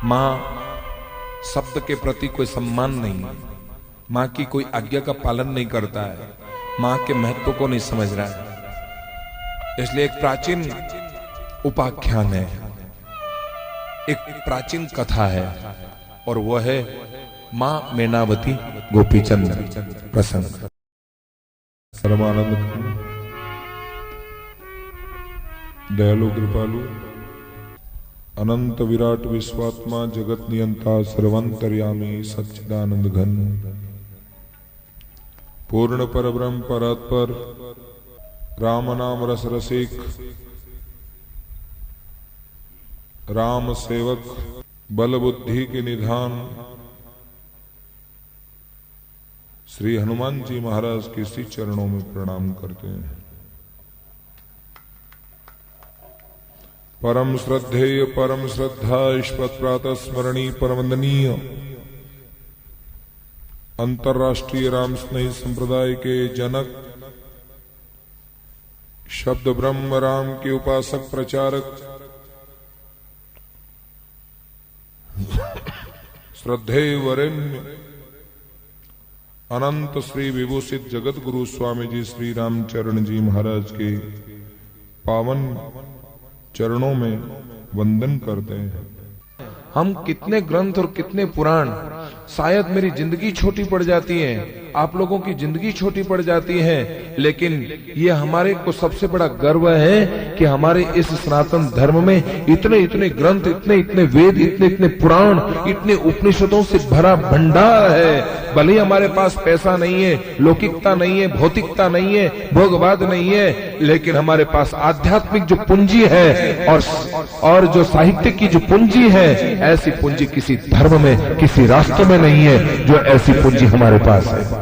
माँ शब्द के प्रति कोई सम्मान नहीं, माँ की कोई आज्ञा का पालन नहीं करता है, माँ के महत्व को नहीं समझ रहा है। इसलिए एक प्राचीन उपाख्यान है, एक प्राचीन कथा है, और वह है माँ मैनावती गोपीचंद प्रसंग। परमानंद दयालु कृपालु अनंत विराट विश्वात्मा जगत नियंता सर्वंतर्यामी सच्चिदानंद घन पूर्ण पर ब्रह्म परात्पर राम नाम रस रसिक राम सेवक बल बुद्धि के निधान श्री हनुमान जी महाराज के श्री चरणों में प्रणाम करते हैं। परम श्रद्धेय परम श्रद्धा ईश्वत प्रातः स्मरणीय परमंदनीय अंतर्राष्ट्रीय राम स्नेही संप्रदाय के जनक शब्द ब्रह्म राम के उपासक प्रचारक श्रद्धेय वरेण्य अनंत श्री विभूषित जगत गुरु स्वामी जी श्री रामचरण जी महाराज के पावन चरणों में वंदन करते हैं। हम कितने ग्रंथ और कितने पुराण, शायद मेरी जिंदगी छोटी पड़ जाती है, आप लोगों की जिंदगी छोटी पड़ जाती है, लेकिन ये हमारे को सबसे बड़ा गर्व है कि हमारे इस सनातन धर्म में इतने इतने ग्रंथ, इतने इतने वेद, इतने इतने पुराण, इतने उपनिषदों से भरा भंडार है। भले हमारे पास पैसा नहीं है, लौकिकता नहीं है, भौतिकता नहीं है, भोगवाद नहीं है, लेकिन हमारे पास आध्यात्मिक जो पूंजी है और जो साहित्य की जो पूंजी है, ऐसी पूंजी किसी धर्म में, किसी राष्ट्र में नहीं है जो ऐसी पूंजी हमारे पास है।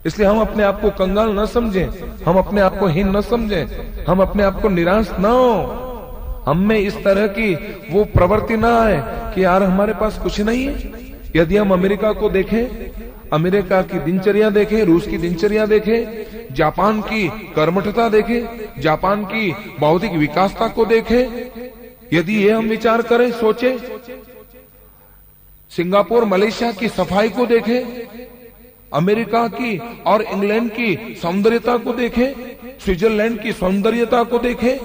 इसलिए हम अपने आप को कंगाल न समझें, हम अपने आप को हीन न समझें, हम अपने आप को निराश न हो, हम में इस तरह की वो प्रवृत्ति ना आए कि यार हमारे पास कुछ नहीं है। यदि हम अमेरिका को देखें, अमेरिका की दिनचर्या देखें, रूस की दिनचर्या देखें, जापान की कर्मठता देखें, जापान की बौद्धिक विकासता को देखें, यदि ये हम विचार करें, सोचें, सिंगापुर मलेशिया की सफाई को देखें, अमेरिका की और इंग्लैंड की सौंदर्यता को देखें, स्विट्जरलैंड की सौंदर्यता को देखें,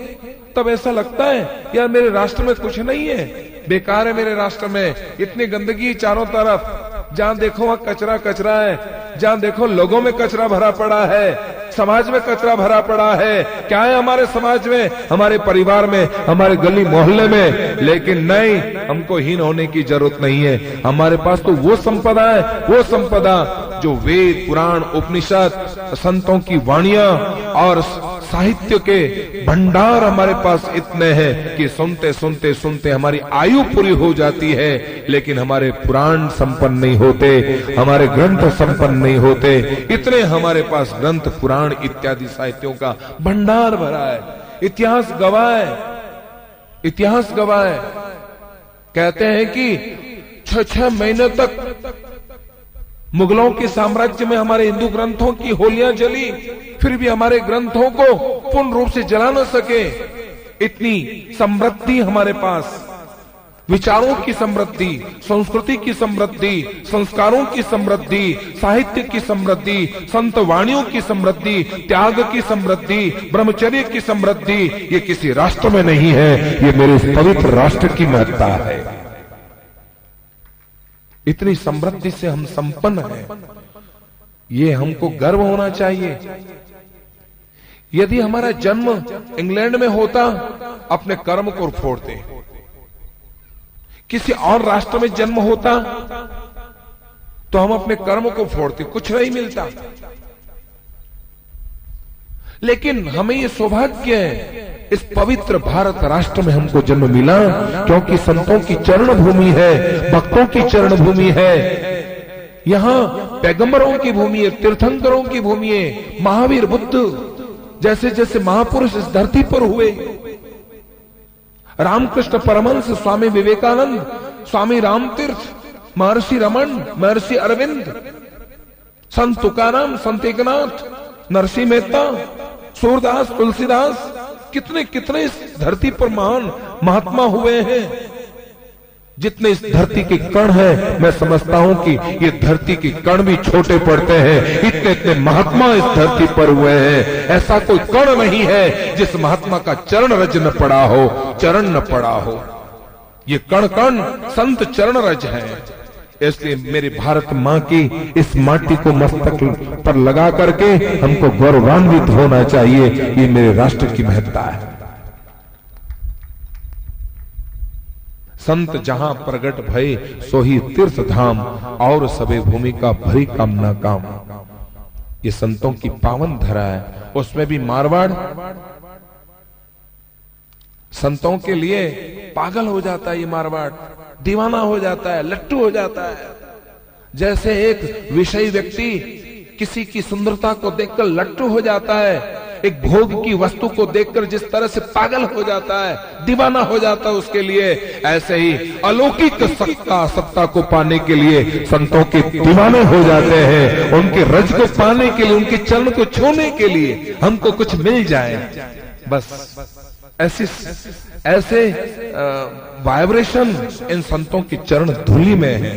तब ऐसा लगता है यार मेरे राष्ट्र में कुछ नहीं है, बेकार है मेरे राष्ट्र में, इतनी गंदगी चारों तरफ, जहां देखो वहां कचरा कचरा है, जहां देखो लोगों में कचरा भरा पड़ा है, समाज में कचरा भरा पड़ा है। क्या है हमारे समाज में, हमारे परिवार में, हमारे गली मोहल्ले में? लेकिन नहीं, हमको हीन होने की जरूरत नहीं है। हमारे पास तो वो संपदा है, वो संपदा जो वेद, पुराण, उपनिषद, संतों की वाणियां और साहित्य के भंडार हमारे पास इतने हैं कि सुनते सुनते सुनते हमारी आयु पूरी हो जाती है, लेकिन हमारे पुराण संपन्न नहीं होते, हमारे ग्रंथ संपन्न नहीं होते। इतने हमारे पास ग्रंथ, पुराण इत्यादि साहित्यों का भंडार भरा है। इतिहास गवाह है, इतिहास गवाह है। कहते हैं कि 6-6 महीने तक मुगलों के साम्राज्य में हमारे हिंदू ग्रंथों की होलियां जली, फिर भी हमारे ग्रंथों को पूर्ण रूप से जला न सके। इतनी समृद्धि हमारे पास, विचारों की समृद्धि, संस्कृति की समृद्धि, संस्कारों की समृद्धि, साहित्य की समृद्धि, संत वाणियों की समृद्धि, त्याग की समृद्धि, ब्रह्मचर्य की समृद्धि, ये किसी राष्ट्र में नहीं है, ये मेरे पवित्र राष्ट्र की महत्ता है। इतनी समृद्धि से हम संपन्न हैं, ये हमको गर्व होना चाहिए। यदि हमारा जन्म इंग्लैंड में होता, अपने कर्म को फोड़ते। किसी और राष्ट्र में जन्म होता तो हम अपने कर्म को फोड़ते, कुछ नहीं मिलता। लेकिन हमें ये सौभाग्य है, इस पवित्र भारत राष्ट्र में हमको जन्म मिला, क्योंकि संतों की चरण भूमि है, भक्तों की चरण भूमि है। यहाँ पैगंबरों की भूमि है, तीर्थंकरों की भूमि है। महावीर बुद्ध जैसे जैसे महापुरुष इस धरती पर हुए, रामकृष्ण परमहंस, स्वामी विवेकानंद, स्वामी रामतीर्थ, महर्षि रमन, महर्षि अरविंद, संत तुकाराम, संत एकनाथ, नरसिंह मेहता, सूरदास, तुलसीदास, कितने कितने इस धरती पर महान महात्मा हुए हैं। जितने इस धरती के कण हैं, मैं समझता हूं कि ये धरती के कण भी छोटे पड़ते हैं। इतने इतने महात्मा इस धरती पर हुए हैं, ऐसा कोई कण नहीं है जिस महात्मा का चरण रज न पड़ा हो, चरण न पड़ा हो। ये कण कण संत चरण रज है। इसलिए मेरे भारत माँ की इस माटी को मस्तक पर लगा करके हमको गौरवान्वित होना चाहिए। ये मेरे राष्ट्र की महत्ता है। संत जहां प्रगट भय सोही तीर्थ धाम, और सबे भूमि का भरी कामना काम। ये संतों की पावन धरा है। उसमें भी मारवाड़ संतों के लिए पागल हो जाता है। ये मारवाड़ दीवाना हो जाता है, लट्टू हो जाता है। जैसे एक विषयी व्यक्ति किसी की सुंदरता को देखकर लट्टू हो जाता है, एक भोग की वस्तु को देखकर जिस तरह से पागल हो जाता है, दीवाना हो जाता है उसके लिए, ऐसे ही अलौकिक सत्ता को पाने के लिए संतों के दीवाने हो जाते हैं। उनके रज को पाने के लिए, उनके चरण को छूने के लिए हमको कुछ मिल जाए, बस ऐसे वाइब्रेशन इन संतों की चरण धूलि में है।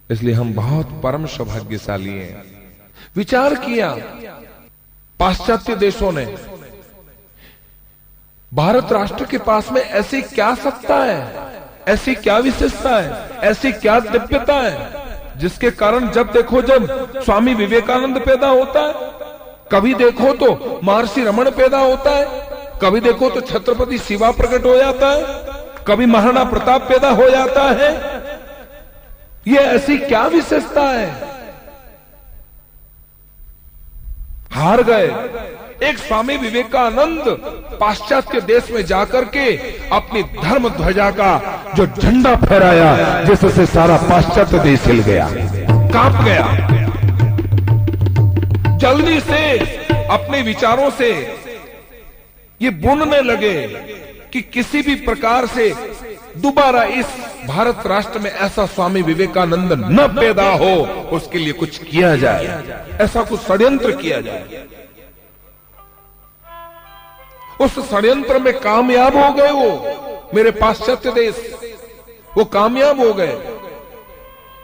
इसलिए हम बहुत परम सौभाग्यशाली हैं। विचार किया पाश्चात्य देशों ने, भारत राष्ट्र के पास में ऐसी क्या सत्ता है, ऐसी क्या विशेषता है, ऐसी क्या दिव्यता है, जिसके कारण जब देखो जब स्वामी विवेकानंद पैदा होता है, कभी देखो तो महर्षि रमण पैदा होता है, कभी देखो तो छत्रपति शिवा प्रकट हो जाता है, कभी महाराणा प्रताप पैदा हो जाता है। ये ऐसी क्या विशेषता है? हार गए। एक स्वामी विवेकानंद पाश्चात्य देश में जाकर के अपनी धर्म ध्वजा का जो झंडा फहराया, जिससे सारा पाश्चात्य देश हिल गया, कांप गया। जल्दी से अपने विचारों से ये बुनने लगे कि किसी भी प्रकार से दोबारा इस भारत राष्ट्र में ऐसा स्वामी विवेकानंद न पैदा हो, उसके लिए कुछ किया जाए, ऐसा कुछ षड्यंत्र किया जाए। उस षड्यंत्र में कामयाब हो गए वो मेरे पाश्चात्य देश, वो कामयाब हो गए।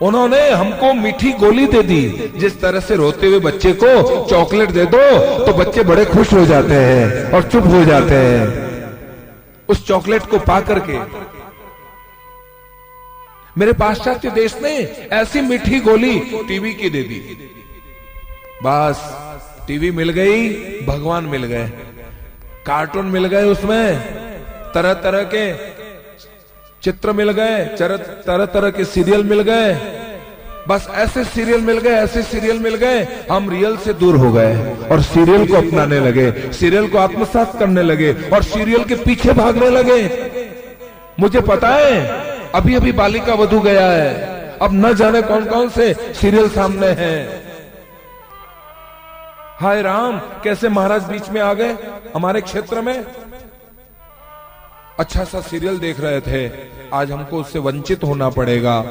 उन्होंने हमको मीठी गोली दे दी। जिस तरह से रोते हुए बच्चे को चॉकलेट दे दो तो बच्चे बड़े खुश हो जाते हैं और चुप हो जाते हैं, उस चॉकलेट को पा करके मेरे पाश्चात्य देश ने ऐसी मीठी गोली टीवी की दे दी। बस टीवी मिल गई, भगवान मिल गए, कार्टून मिल गए, उसमें तरह तरह के चित्र मिल गए, तरह तरह के सीरियल मिल गए। बस ऐसे सीरियल मिल गए, ऐसे सीरियल मिल गए, हम रियल से दूर हो गए और सीरियल को अपनाने लगे, सीरियल को आत्मसात करने लगे और सीरियल के पीछे भागने लगे। मुझे पता है अभी अभी बालिका वधू गया है, अब न जाने कौन कौन से सीरियल सामने हैं। हाय राम, कैसे महाराज बीच में आ गए हमारे क्षेत्र में। अच्छा सा सीरियल देख रहे थे, आज हमको उससे वंचित होना पड़ेगा।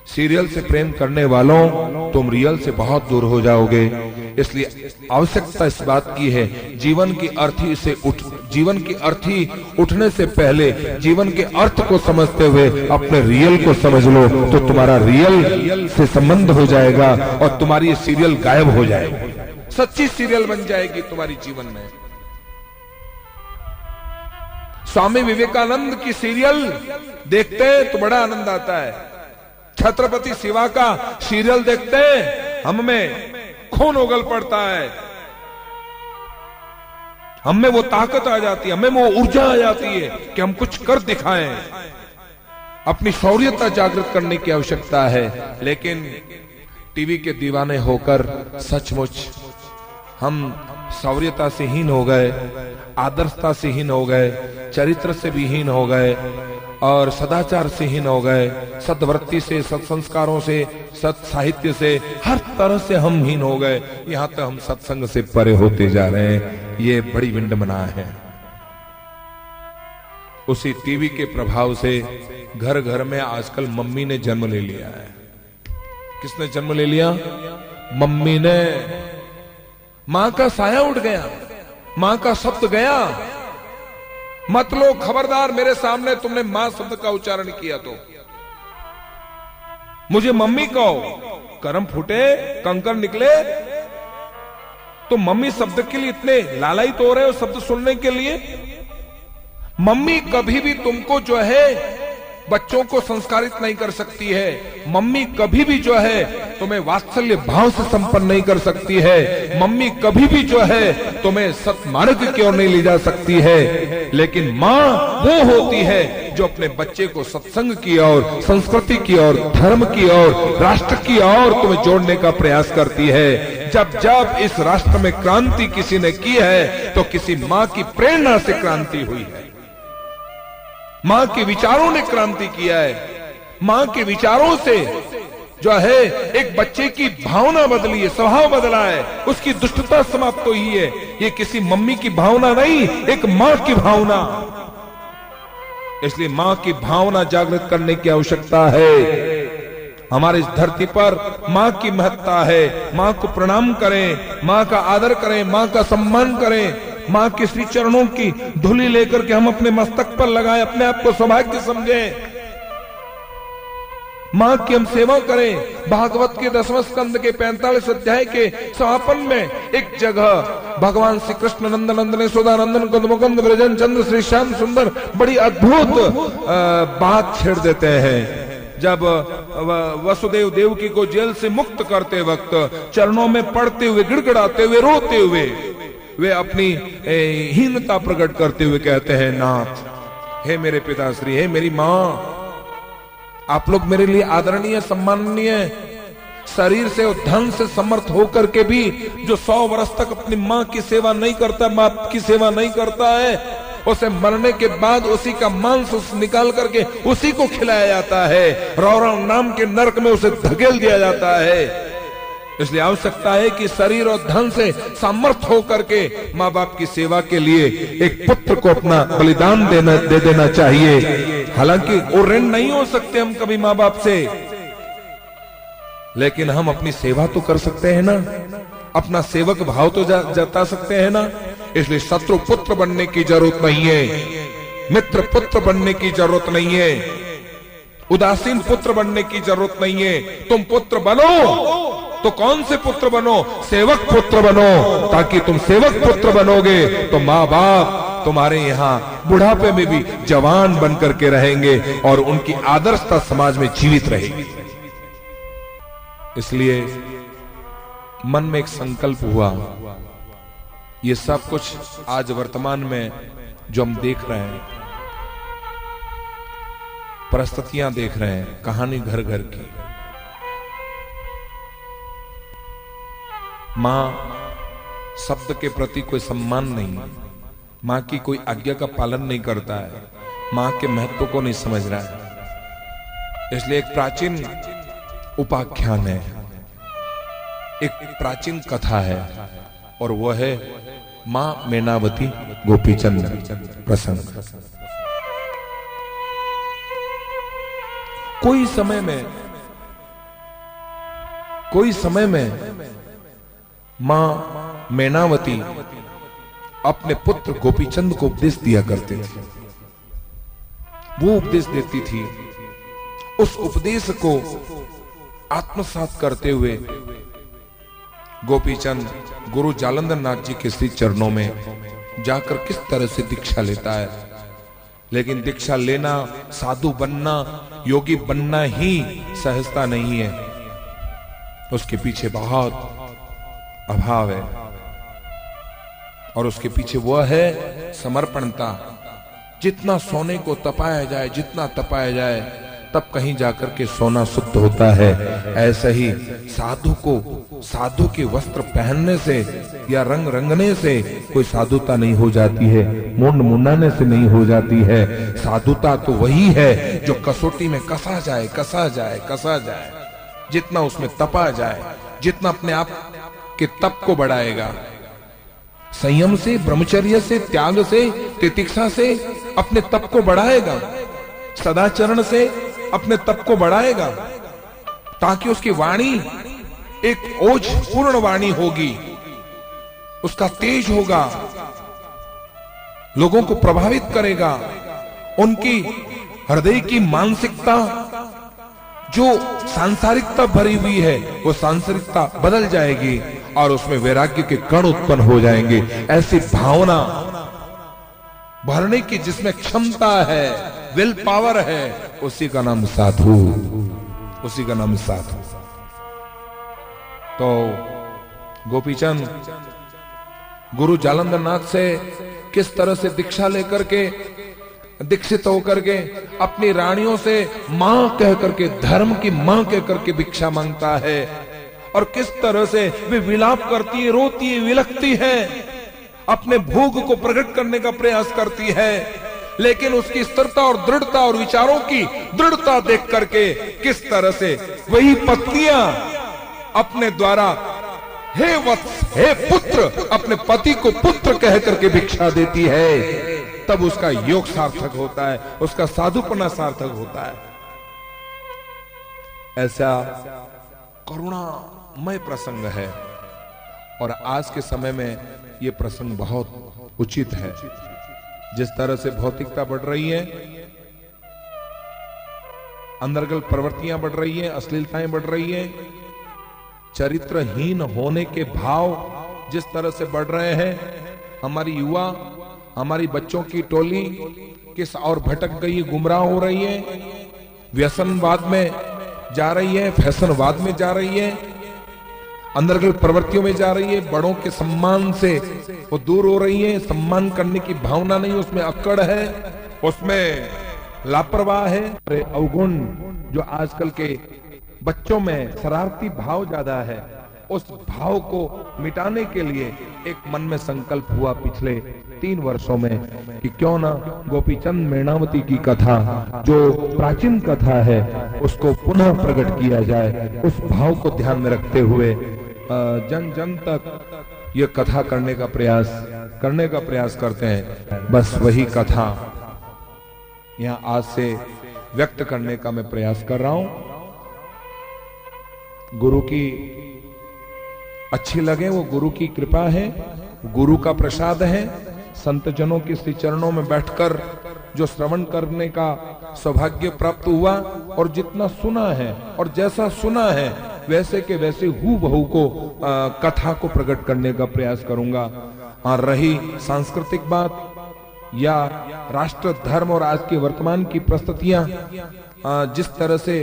सीरियल से प्रेम करने वालों, तुम रियल से बहुत दूर हो जाओगे। इसलिए आवश्यकता इस बात की है, जीवन की अर्थी उठने से पहले जीवन के अर्थ को समझते हुए अपने रियल को समझ लो, तो तुम्हारा रियल से संबंध हो जाएगा और तुम्हारी ये सीरियल गायब हो जाएगी, सच्ची सीरियल बन जाएगी तुम्हारी जीवन में। स्वामी विवेकानंद की सीरियल देखते हैं तो बड़ा आनंद आता है, छत्रपति शिवा का सीरियल देखते हैं हम में खून उगल पड़ता है, हम में वो ताकत आ जाती है, हमें वो ऊर्जा आ जाती है कि हम कुछ कर दिखाएं। अपनी शौर्यता जागृत करने की आवश्यकता है। लेकिन टीवी के दीवाने होकर सचमुच हम शौर्यता से हीन हो गए, आदर्शता से हीन हो गए, चरित्र से भी हीन हो गए और सदाचार से हीन हो गए, सद्वृत्ति से, सत्संस्कारों से, सत साहित्य से, हर तरह से हम हीन हो गए। यहां तक हम सत्संग से परे होते जा रहे हैं। ये बड़ी विडंबना है। उसी टीवी के प्रभाव से घर घर में आजकल मम्मी ने जन्म ले लिया है। किसने जन्म ले लिया? मम्मी ने। मां का साया उठ गया, मां का शब्द गया। मत लो, खबरदार मेरे सामने तुमने मां शब्द का उच्चारण किया तो मुझे मम्मी कहो। कर्म फूटे, कंकर निकले। तो मम्मी शब्द के लिए इतने लालायित हो रहे हो शब्द सुनने के लिए। मम्मी कभी भी तुमको जो है बच्चों को संस्कारित नहीं कर सकती है। मम्मी कभी भी जो है तुम्हें वात्सल्य भाव से संपन्न नहीं कर सकती है। मम्मी कभी भी जो है तुम्हें सत्मार्ग की ओर नहीं ले जा सकती है। लेकिन माँ वो होती है जो अपने बच्चे को सत्संग की ओर, संस्कृति की ओर, धर्म की ओर, राष्ट्र की ओर तुम्हें जोड़ने का प्रयास करती है। जब जब इस राष्ट्र में क्रांति किसी ने की है तो किसी माँ की प्रेरणा से क्रांति हुई है। मां के विचारों ने क्रांति किया है। मां के विचारों से जो है एक बच्चे की भावना बदली है, स्वभाव बदला है, उसकी दुष्टता समाप्त हुई है। ये किसी मम्मी की भावना नहीं, एक मां की भावना। इसलिए मां की भावना जागृत करने की आवश्यकता है। हमारे इस धरती पर मां की महत्ता है। मां को प्रणाम करें, मां का आदर करें, मां का सम्मान करें। मां के श्री चरणों की धूली लेकर के हम अपने मस्तक पर लगाएं, अपने आप को सौभाग्य समझें। मां की हम सेवा करें। भागवत के 10वें स्कंद के 45 अध्याय के समापन में एक जगह भगवान श्री कृष्ण नंदन नंदन सुदानंदन कुंदमुकुंद ब्रजन चंद्र श्री श्याम सुंदर बड़ी अद्भुत बात छेड़ देते हैं। जब वसुदेव देवकी को जेल से मुक्त करते वक्त चरणों में पड़ते हुए, गिड़गिड़ाते हुए, रोते हुए वे अपनी हीनता प्रकट करते हुए कहते हैं, नाथ, हे मेरे पिताश्री, हे मेरी मां, आप लोग मेरे लिए आदरणीय, सम्माननीय, शरीर से और धन से समर्थ होकर के भी जो 100 वर्ष तक अपनी मां की सेवा नहीं करता, बाप की सेवा नहीं करता है, उसे मरने के बाद उसी का मांस निकाल करके उसी को खिलाया जाता है। रौरव नाम के नरक में उसे धकेल दिया जाता है। इसलिए आवश्यकता है कि शरीर और धन से सामर्थ होकर के माँ बाप की सेवा के लिए एक पुत्र को अपना बलिदान दे देना चाहिए। हालांकि वो ऋण नहीं हो सकते हम कभी माँ बाप से, लेकिन हम अपनी सेवा तो कर सकते हैं ना, अपना सेवक भाव तो जता सकते हैं ना। इसलिए शत्रु पुत्र बनने की जरूरत नहीं है, मित्र पुत्र बनने की जरूरत नहीं है, उदासीन पुत्र बनने की जरूरत नहीं है। तुम पुत्र बनो तो कौन से पुत्र बनो? सेवक पुत्र बनो, ताकि तुम सेवक पुत्र बनोगे तो माँ बाप तुम्हारे यहाँ बुढ़ापे में भी जवान बन करके रहेंगे और उनकी आदर्शता समाज में जीवित रहेगी। इसलिए मन में एक संकल्प हुआ, ये सब कुछ आज वर्तमान में जो हम देख रहे हैं, परिस्थितियां देख रहे हैं, कहानी घर घर की, मां शब्द के प्रति कोई सम्मान नहीं, मां की कोई आज्ञा का पालन नहीं करता है, मां के महत्व को नहीं समझ रहा है। इसलिए एक प्राचीन उपाख्यान है, एक प्राचीन कथा है, और वह है मां मेनावती गोपीचंद प्रसंग। कोई समय में मां मेनावती अपने पुत्र गोपीचंद को उपदेश दिया करते थे। वो उपदेश देती थी, उस उपदेश को आत्मसात करते हुए गोपीचंद गुरु जालंधर नाथ जी के श्री चरणों में जाकर किस तरह से दीक्षा लेता है। लेकिन दीक्षा लेना, साधु बनना, योगी बनना ही सहजता नहीं है, उसके पीछे बहुत अभाव है, और उसके पीछे वह है समर्पणता। जितना सोने को तपाया जाए, जितना तपाया जाए, तब कहीं जाकर के सोना शुद्ध होता है। ऐसे ही साधु को साधु के वस्त्र पहनने से या रंग रंगने से कोई साधुता नहीं हो जाती है, मुंड मुंडाने से नहीं हो जाती है। साधुता तो वही है जो कसौटी में कसा जाए, कसा जाए, कसा जाए, जितना उसमें तपा जाए, जितना अपने आप के तप को बढ़ाएगा, संयम से, ब्रह्मचर्य से, त्याग से, तितिक्षा से अपने तप को बढ़ाएगा, सदाचरण से अपने तप को बढ़ाएगा, ताकि उसकी वाणी एक ओज पूर्ण वाणी होगी, उसका तेज होगा, लोगों को प्रभावित करेगा। उनकी हृदय की मानसिकता जो सांसारिकता भरी हुई है वो सांसारिकता बदल जाएगी और उसमें वैराग्य के कण उत्पन्न हो जाएंगे। ऐसी भावना भरने की जिसमें क्षमता है, विल पावर है, उसी का नाम साधु, उसी का नाम साधु। तो गोपीचंद गुरु जालंधर नाथ से किस तरह से दीक्षा लेकर के, दीक्षित होकर के अपनी रानियों से मां कह करके, धर्म की मां कह करके भिक्षा मांगता है, और किस तरह से वे विलाप करती है, रोती है, विलखती है, अपने भोग को प्रकट करने का प्रयास करती है, लेकिन उसकी स्थिरता और दृढ़ता और विचारों की दृढ़ता देख करके किस तरह से वही पत्नियां अपने द्वारा हे वत्स, हे पुत्र, अपने पति को पुत्र कह करके भिक्षा देती है। तब उसका योग सार्थक होता है, उसका साधुपना सार्थक होता है। ऐसा करुणामय प्रसंग है और आज के समय में यह प्रसंग बहुत उचित है। जिस तरह से भौतिकता बढ़ रही है, अंतर्गल प्रवृत्तियां बढ़ रही है, अश्लीलताएं बढ़ रही है, चरित्रहीन होने के भाव जिस तरह से बढ़ रहे हैं, हमारी युवा, हमारी बच्चों की टोली किस और भटक गई, गुमराह हो रही है, व्यसनवाद में जा रही है, फैशनवाद में जा रही है, अंतर्गत प्रवृत्तियों में जा रही है, बड़ों के सम्मान से वो दूर हो रही है, सम्मान करने की भावना नहीं, उसमें अक्कड़ है, उसमें लापरवाह है। अवगुण जो आजकल के बच्चों में शरारती भाव ज्यादा है, उस भाव को मिटाने के लिए एक मन में संकल्प हुआ पिछले 3 वर्षों में कि क्यों ना गोपीचंद मेणावती की कथा, जो प्राचीन कथा है, उसको पुनः प्रकट किया जाए। उस भाव को ध्यान में रखते हुए जन जन तक ये कथा करने का प्रयास करते हैं। बस वही कथा यहाँ आज से व्यक्त करने का मैं प्रयास कर रहा हूं। गुरु की अच्छी लगे वो गुरु की कृपा है, गुरु का प्रसाद है। संत जनों के श्री चरणों में बैठकर जो श्रवण करने का सौभाग्य प्राप्त हुआ और जितना सुना है और जैसा सुना है वैसे के वैसे हूबहू को कथा को प्रकट करने का प्रयास करूंगा। और रही सांस्कृतिक बात या राष्ट्र धर्म और आज के वर्तमान की परिस्थितियां जिस तरह से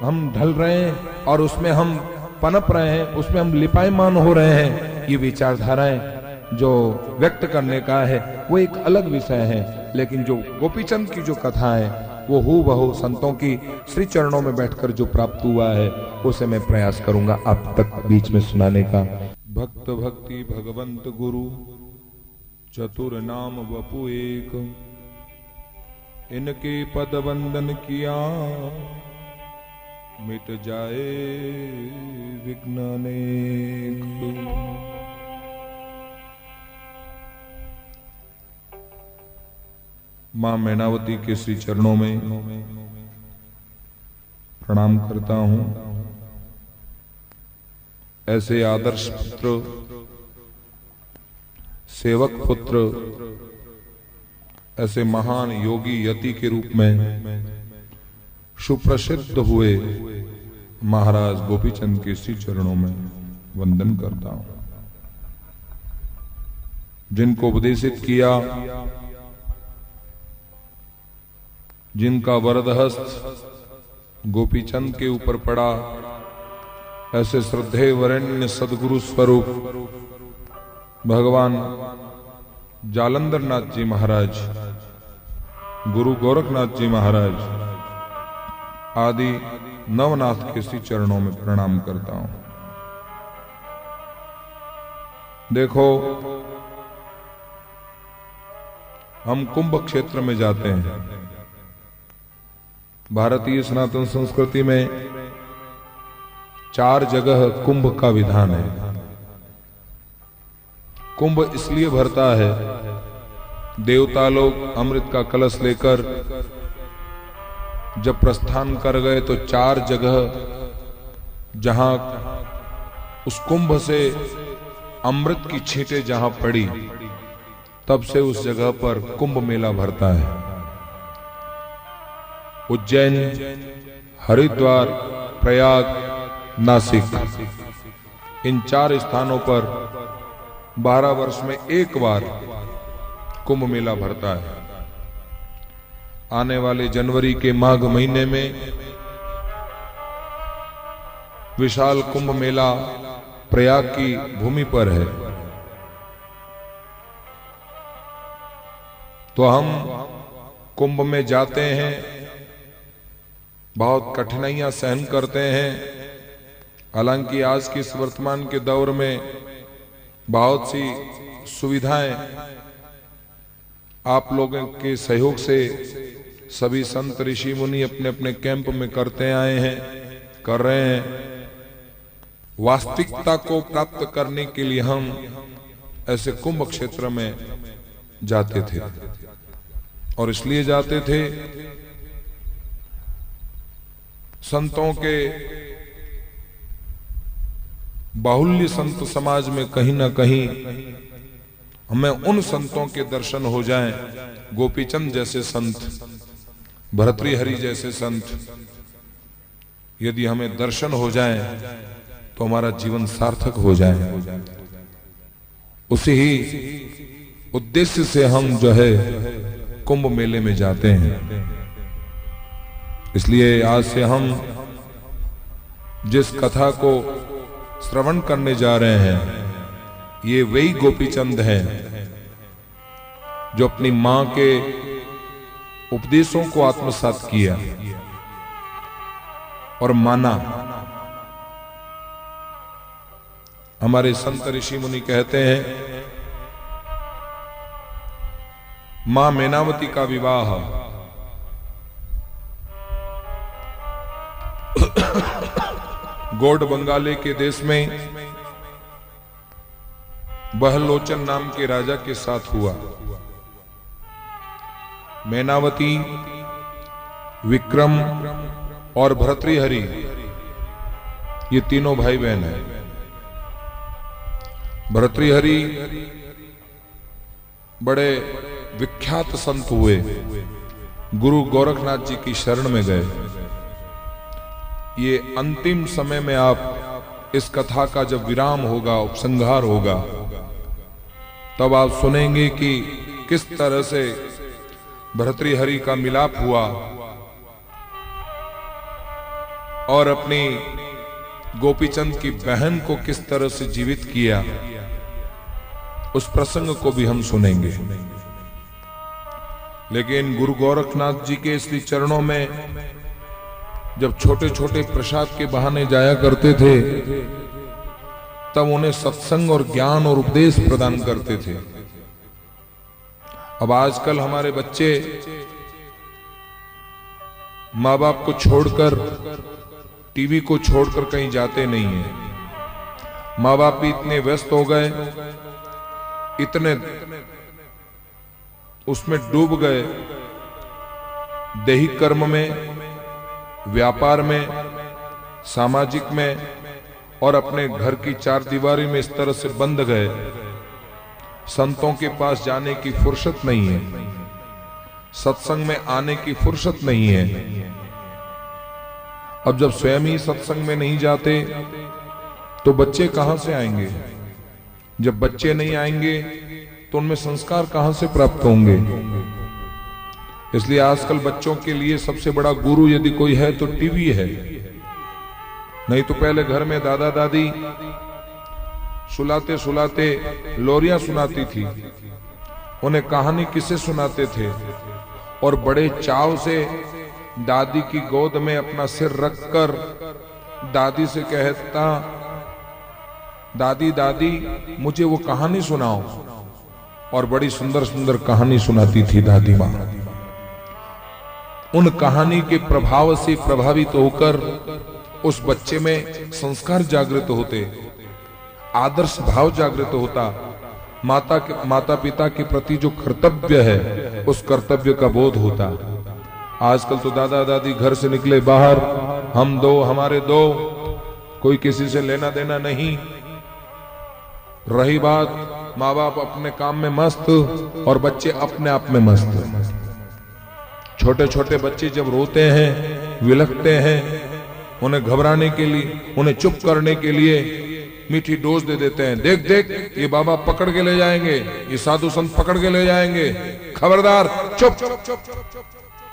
हम ढल रहे हैं और उसमें हम पनप रहे हैं, उसमें हम लिपायमान हो रहे हैं, ये विचारधाराएं जो व्यक्त करने का है वो एक अलग विषय है। लेकिन जो गोपीचंद की जो कथा है वो हूबहू संतों की श्री चरणों में बैठकर जो प्राप्त हुआ है उसे मैं प्रयास करूंगा आप तक बीच में सुनाने का। भक्त भक्ति भगवंत गुरु चतुर नाम वपु एक, इनके पद वंदन किया मिट जाए विघ्न अनेक। मां मैनावती के श्री चरणों में प्रणाम करता हूं। ऐसे आदर्श पुत्र, सेवक पुत्र, ऐसे महान योगी यति के रूप में सुप्रसिद्ध हुए महाराज गोपीचंद के श्री चरणों में वंदन करता हूं। जिनको उपदेशित किया, जिनका वरदहस्त गोपीचंद के ऊपर पड़ा, ऐसे श्रद्धेय वरेण्य सदगुरु स्वरूप भगवान जालंधर नाथ जी महाराज, गुरु गोरखनाथ जी महाराज आदि नवनाथ के श्री चरणों में प्रणाम करता हूं। देखो, हम कुंभ क्षेत्र में जाते हैं। भारतीय सनातन संस्कृति में 4 जगह कुंभ का विधान है। कुंभ इसलिए भरता है, देवता लोग अमृत का कलश लेकर जब प्रस्थान कर गए तो 4 जगह जहां उस कुंभ से अमृत की छींटे जहां पड़ी तब से उस जगह पर कुंभ मेला भरता है। उज्जैन, हरिद्वार, प्रयाग, नासिक, इन 4 स्थानों पर 12 वर्ष में एक बार कुंभ मेला भरता है। आने वाले जनवरी के माघ महीने में विशाल कुंभ मेला प्रयाग की भूमि पर है। तो हम कुंभ में जाते हैं, बहुत कठिनाइयां सहन करते हैं। हालांकि आज के इस वर्तमान के दौर में बहुत सी सुविधाएं आप लोगों के सहयोग से सभी संत ऋषि मुनि अपने अपने कैंप में करते आए हैं, कर रहे हैं। वास्तविकता को प्राप्त करने के लिए हम ऐसे कुंभ क्षेत्र में जाते थे, और इसलिए जाते थे संतों के बाहुल्य संत समाज में कहीं ना कहीं हमें उन संतों के दर्शन हो जाएं, गोपीचंद जैसे संत, भर्तृहरि जैसे संत यदि हमें दर्शन हो जाएं तो हमारा जीवन सार्थक हो जाए। उसी ही उद्देश्य से हम जो है कुंभ मेले में जाते हैं। इसलिए आज से हम जिस कथा को श्रवण करने जा रहे हैं, ये वही गोपीचंद हैं जो अपनी मां के उपदेशों को आत्मसात किया और माना। हमारे संत ऋषि मुनि कहते हैं, मां मैनावती का विवाह गोड बंगाले के देश में बहलोचन नाम के राजा के साथ हुआ। मैनावती, विक्रम और भर्तृहरि ये तीनों भाई बहन हैं। भर्तृहरि बड़े विख्यात संत हुए, गुरु गोरखनाथ जी की शरण में गए। ये अंतिम समय में आप इस कथा का जब विराम होगा, उपसंहार होगा, तब आप सुनेंगे कि किस तरह से भर्तृहरि का मिलाप हुआ और अपनी गोपीचंद की बहन को किस तरह से जीवित किया। उस प्रसंग को भी हम सुनेंगे। लेकिन गुरु गोरखनाथ जी के श्री चरणों में जब छोटे छोटे प्रसाद के बहाने जाया करते थे, तब उन्हें सत्संग और ज्ञान और उपदेश प्रदान करते थे। अब आजकल हमारे बच्चे माँ बाप को छोड़कर, टीवी को छोड़कर कहीं जाते नहीं हैं। माँ बाप भी इतने व्यस्त हो गए, इतने उसमें डूब गए, दैहिक कर्म में, व्यापार में, सामाजिक में, और अपने घर की 4 दीवारी में इस तरह से बंध गए, संतों के पास जाने की फुर्सत नहीं है, सत्संग में आने की फुर्सत नहीं है। अब जब स्वयं ही सत्संग में नहीं जाते तो बच्चे कहां से आएंगे? जब बच्चे नहीं आएंगे तो उनमें संस्कार कहां से प्राप्त होंगे? इसलिए आजकल बच्चों के लिए सबसे बड़ा गुरु यदि कोई है तो टीवी है। नहीं तो पहले घर में दादा दादी सुलाते सुलाते लोरियां सुनाती थी, उन्हें कहानी किससे सुनाते थे, और बड़े चाव से दादी की गोद में अपना सिर रखकर दादी से कहता, दादी दादी मुझे वो कहानी सुनाओ, और बड़ी सुंदर सुंदर कहानी सुनाती थी दादी माँ। उन कहानी के प्रभाव से प्रभावित होकर उस बच्चे में संस्कार जागृत होते, आदर्श भाव जागृत होता, माता पिता के प्रति जो कर्तव्य है उस कर्तव्य का बोध होता। आजकल तो दादा दादी घर से निकले बाहर, हम दो हमारे दो, कोई किसी से लेना देना नहीं। रही बात माँ बाप अपने काम में मस्त और बच्चे अपने आप में मस्त। छोटे छोटे बच्चे जब रोते हैं, विलखते हैं, उन्हें घबराने के लिए, उन्हें चुप करने के लिए मीठी डोज दे देते हैं। देख देख, ये बाबा पकड़ के ले जाएंगे, ये साधु संत पकड़ के ले जाएंगे, खबरदार, चुप।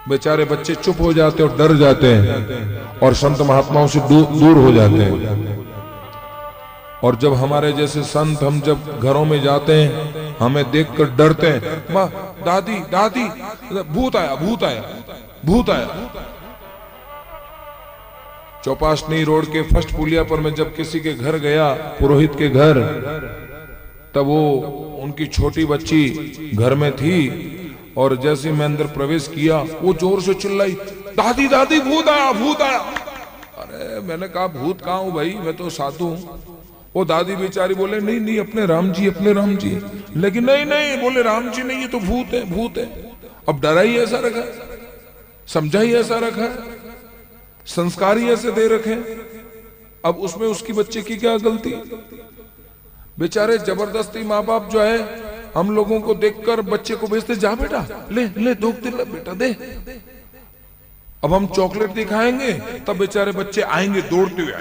बेचारे बच्चे चुप हो जाते और डर जाते हैं और संत महात्माओं से दूर हो जाते हैं। और जब हमारे जैसे संत, हम जब घरों में जाते हैं, हमें देखकर डरते हैं, माँ, दादी दादी, भूत आया, भूत आया, भूत आया। चौपाशनी रोड के फर्स्ट पुलिया पर मैं जब किसी के घर गया, पुरोहित के घर, तब वो उनकी छोटी बच्ची घर में थी और जैसे मैं अंदर प्रवेश किया, वो जोर से चिल्लाई, दादी दादी, भूत आया, भूत आया। अरे मैंने कहा, भूत कहाँ हूं भाई, मैं तो साधु हूं। वो दादी बेचारी बोले, नहीं नहीं, अपने राम जी, अपने राम जी। लेकिन नहीं नहीं, बोले राम जी नहीं, ये तो भूत है, भूत है। अब डरा ही ऐसा रखा, समझा ही ऐसा रखा, संस्कार ही ऐसे दे रखे, अब उसमें उसकी बच्चे की क्या गलती। बेचारे जबरदस्ती माँ बाप जो है हम लोगों को देखकर बच्चे को भेजते, जा बेटा, ले ले, दो ले बेटा, दे। अब हम चॉकलेट दिखाएंगे तब बेचारे बच्चे आएंगे, दौड़ते हुए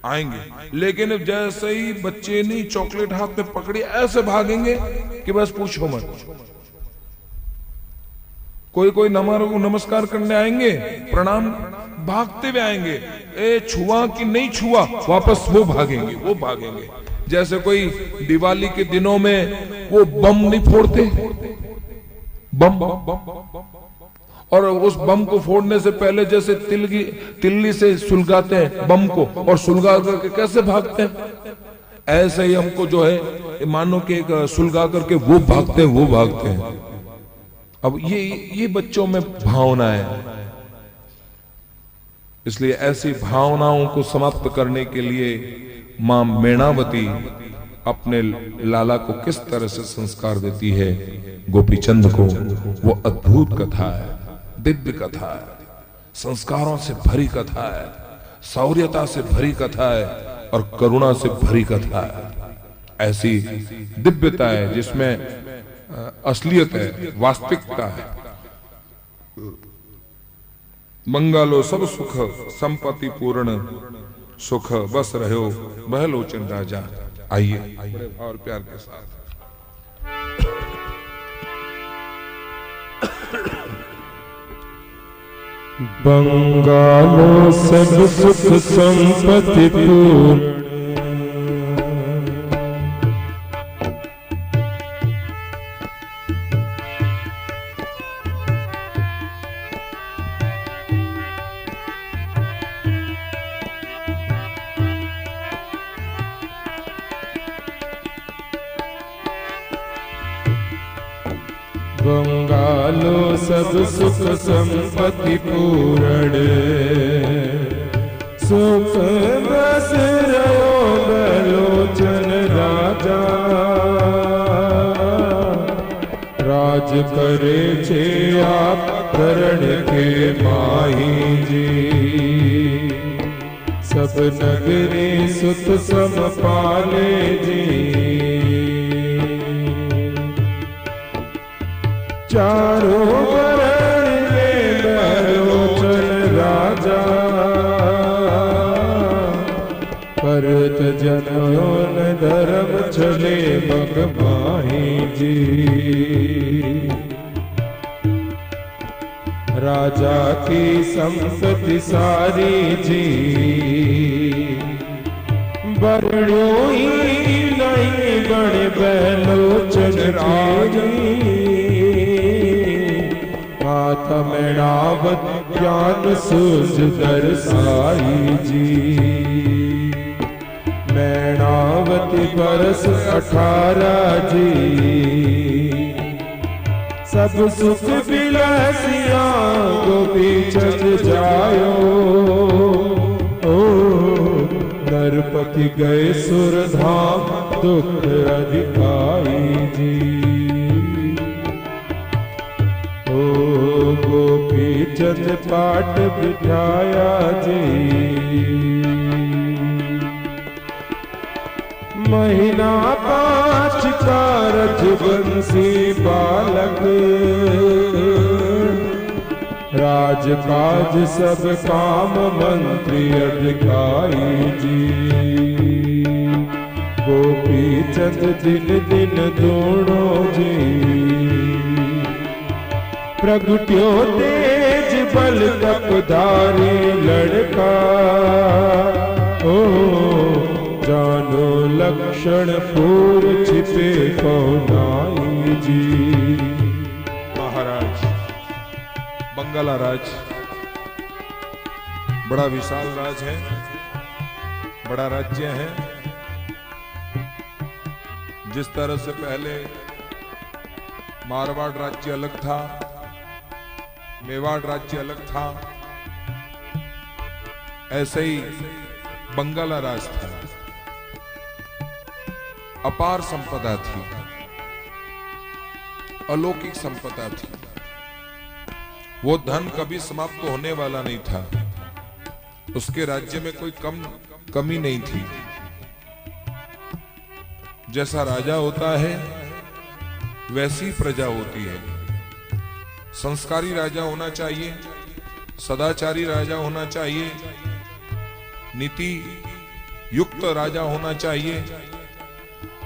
आएंगे। लेकिन अब जैसे ही बच्चे ने चॉकलेट हाथ में पकड़ी, ऐसे भागेंगे कि बस पूछो मत। कोई कोई नमस्कार करने आएंगे, प्रणाम, भागते हुए आएंगे, ए छुआ कि नहीं छुआ, वापस वो भागेंगे, वो भागेंगे। जैसे कोई दिवाली के दिनों में वो बम नहीं फोड़ते, बम, और उस बम को फोड़ने से पहले जैसे तिल्ली से सुलगाते हैं बम को, और सुलगा करके कैसे भागते हैं, ऐसे ही हमको जो है मानो कि एक सुलगा करके वो भागते हैं, वो भागते हैं। अब ये बच्चों में भावना है। इसलिए ऐसी भावनाओं को समाप्त करने के लिए मां मेणावती अपने लाला को किस तरह से संस्कार देती है गोपीचंद को, वो अद्भुत कथा है, दिव्य कथा है, संस्कारों से भरी कथा है, शौर्यता से भरी कथा है और करुणा से भरी कथा है। ऐसी दिव्यता है जिसमें असलियत है, वास्तविकता है। मंगलो सब सुख संपत्ति पूर्ण सुख बस रहो बहलोचन राजा। आइए बड़े भाव और प्यार के साथ बंगालो सब सुख संपत्ति पूर्ण बंगालो सब सुख संपत्ति पूर्ण सुख बस रहो बलोचन राजा। राज करे छे आप करण के माही जी, सब नगरी सुत सम पाले जी। चारों वरण में बलोचन राजा, परत जनोन धर्म चले बगमाही जी। राजा की संपत्ति सारी जी, बड़ो ही नहीं बड़े बलोचन राजी। माता मेणावत ज्ञान सूझ दरसाई जी। मेणावती बरस 18 जी, सब सुख बिलसिया गोपीचंद जायो। ओ नरपति गए सुरधाम दुख अधिकाई जी। गोपीचंद पाट बिठाया जी। महीना 5 का रजवंशी बालक, राजकाज सब काम मंत्री अधिकारी जी। गोपी चंद दिन दिन दोनों जी, प्रगट्यो तेज बल कपधारी लड़का। ओ जानो लक्षण पूर छिपे कौनाई जी। महाराज बंगाला राज बड़ा विशाल राज है, बड़ा राज्य है। जिस तरह से पहले मारवाड़ राज्य अलग था, मेवाड़ राज्य अलग था, ऐसे ही बंगाला राज था। अपार संपदा थी, अलौकिक संपदा थी। वो धन कभी समाप्त होने वाला नहीं था। उसके राज्य में कोई कमी नहीं थी। जैसा राजा होता है वैसी प्रजा होती है। संस्कारी राजा होना चाहिए, सदाचारी राजा होना चाहिए, नीति युक्त राजा होना चाहिए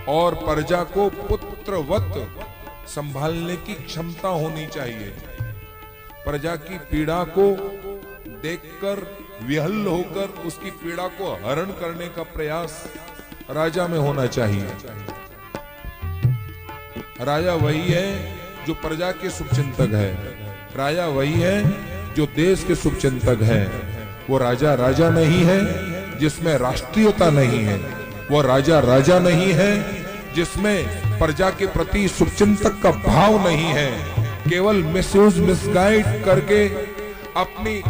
और प्रजा को पुत्रवत संभालने की क्षमता होनी चाहिए। प्रजा की पीड़ा को देखकर विहल होकर उसकी पीड़ा को हरण करने का प्रयास राजा में होना चाहिए। राजा वही है जो प्रजा के शुभचिंतक है। राजा वही है जो देश के शुभचिंतक है। वो राजा राजा नहीं है जिसमें राष्ट्रीयता नहीं है। वो राजा राजा नहीं है जिसमें प्रजा के प्रति शुभचिंतक का भाव नहीं है। केवल मिसयूज मिसगाइड करके अपनी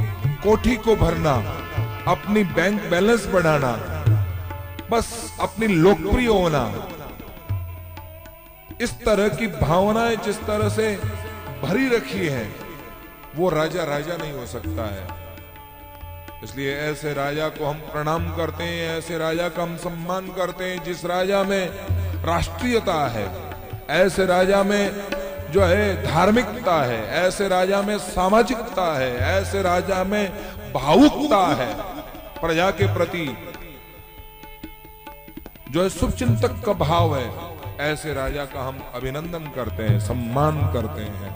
कोठी को भरना, अपनी बैंक बैलेंस बढ़ाना, बस अपनी लोकप्रिय होना, इस तरह की भावनाएं जिस तरह से भरी रखी है, वो राजा राजा नहीं हो सकता है। इसलिए ऐसे राजा को हम प्रणाम करते हैं, ऐसे राजा का हम सम्मान करते हैं जिस राजा में राष्ट्रीयता है, ऐसे राजा में जो है धार्मिकता है, ऐसे राजा में सामाजिकता है, ऐसे राजा में भावुकता है, प्रजा के प्रति जो है शुभचिंतक का भाव है। ऐसे राजा का हम अभिनंदन करते हैं, सम्मान करते हैं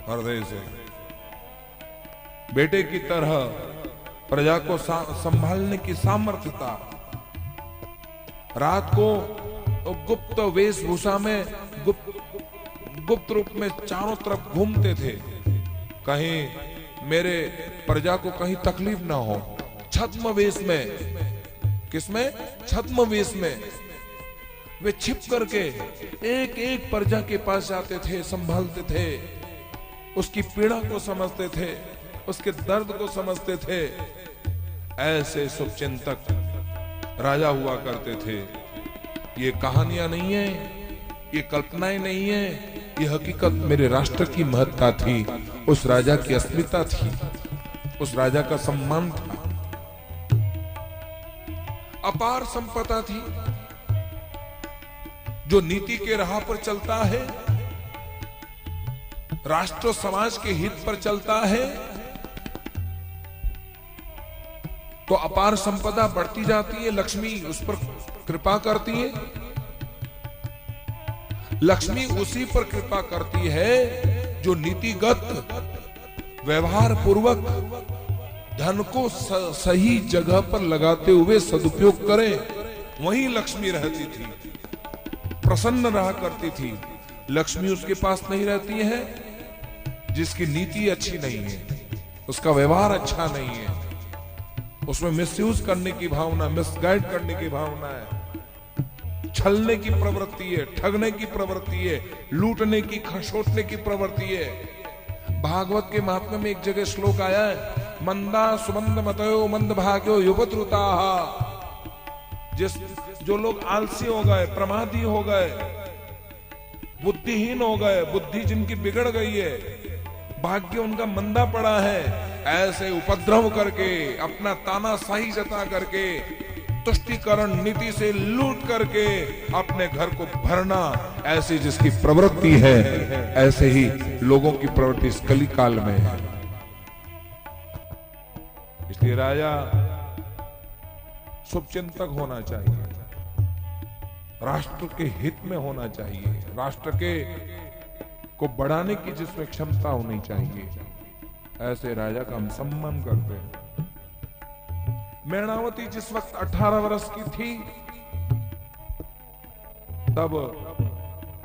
हृदय से। बेटे की तरह प्रजा को संभालने की सामर्थ्यता। रात को गुप्त वेशभूषा में गुप्त रूप में चारों तरफ घूमते थे, कहीं मेरे प्रजा को कहीं तकलीफ ना हो। छद्म वेश में, किसमें? छद्म वेश में वे छिप करके एक एक प्रजा के पास जाते थे, संभालते थे, उसकी पीड़ा को समझते थे, उसके दर्द को समझते थे। ऐसे शुभचिंतक राजा हुआ करते थे। ये कहानियां नहीं है, ये कल्पनाएं नहीं है, ये हकीकत मेरे राष्ट्र की महत्ता थी, उस राजा की अस्मिता थी, उस राजा का सम्मान था। अपार संपदा थी। जो नीति के राह पर चलता है, राष्ट्र समाज के हित पर चलता है, तो अपार संपदा बढ़ती जाती है। लक्ष्मी उस पर कृपा करती है। लक्ष्मी उसी पर कृपा करती है जो नीतिगत व्यवहार पूर्वक धन को सही जगह पर लगाते हुए सदुपयोग करे। वहीं लक्ष्मी रहती थी, प्रसन्न रहा करती थी। लक्ष्मी उसके पास नहीं रहती है जिसकी नीति अच्छी नहीं है, उसका व्यवहार अच्छा नहीं है, उसमें मिसयूज करने की भावना, मिसगाइड करने की भावना है, छलने की प्रवृत्ति है, ठगने की प्रवृत्ति है, लूटने की, खसोटने की प्रवृत्ति है। भागवत के महात्म्य में एक जगह श्लोक आया है, मंदा सुमंद मतयो मंद भाग्यो युवत्रुताः। जो लोग आलसी हो गए, प्रमादी हो गए, बुद्धिहीन हो गए, बुद्धि जिनकी बिगड़ गई है, भाग्य उनका मंदा पड़ा है, ऐसे उपद्रव करके, अपना तानाशाही जता करके तुष्टीकरण नीति से लूट करके अपने घर को भरना, ऐसी जिसकी प्रवृत्ति है, ऐसे ही लोगों की प्रवृत्ति इस कली काल में है। इसलिए राजा शुभचिंतक होना चाहिए, राष्ट्र के हित में होना चाहिए, राष्ट्र के को बढ़ाने की जिसमें क्षमता होनी चाहिए, ऐसे राजा का हम सम्मान करते हैं। मैनावती जिस वक्त 18 वर्ष की थी, तब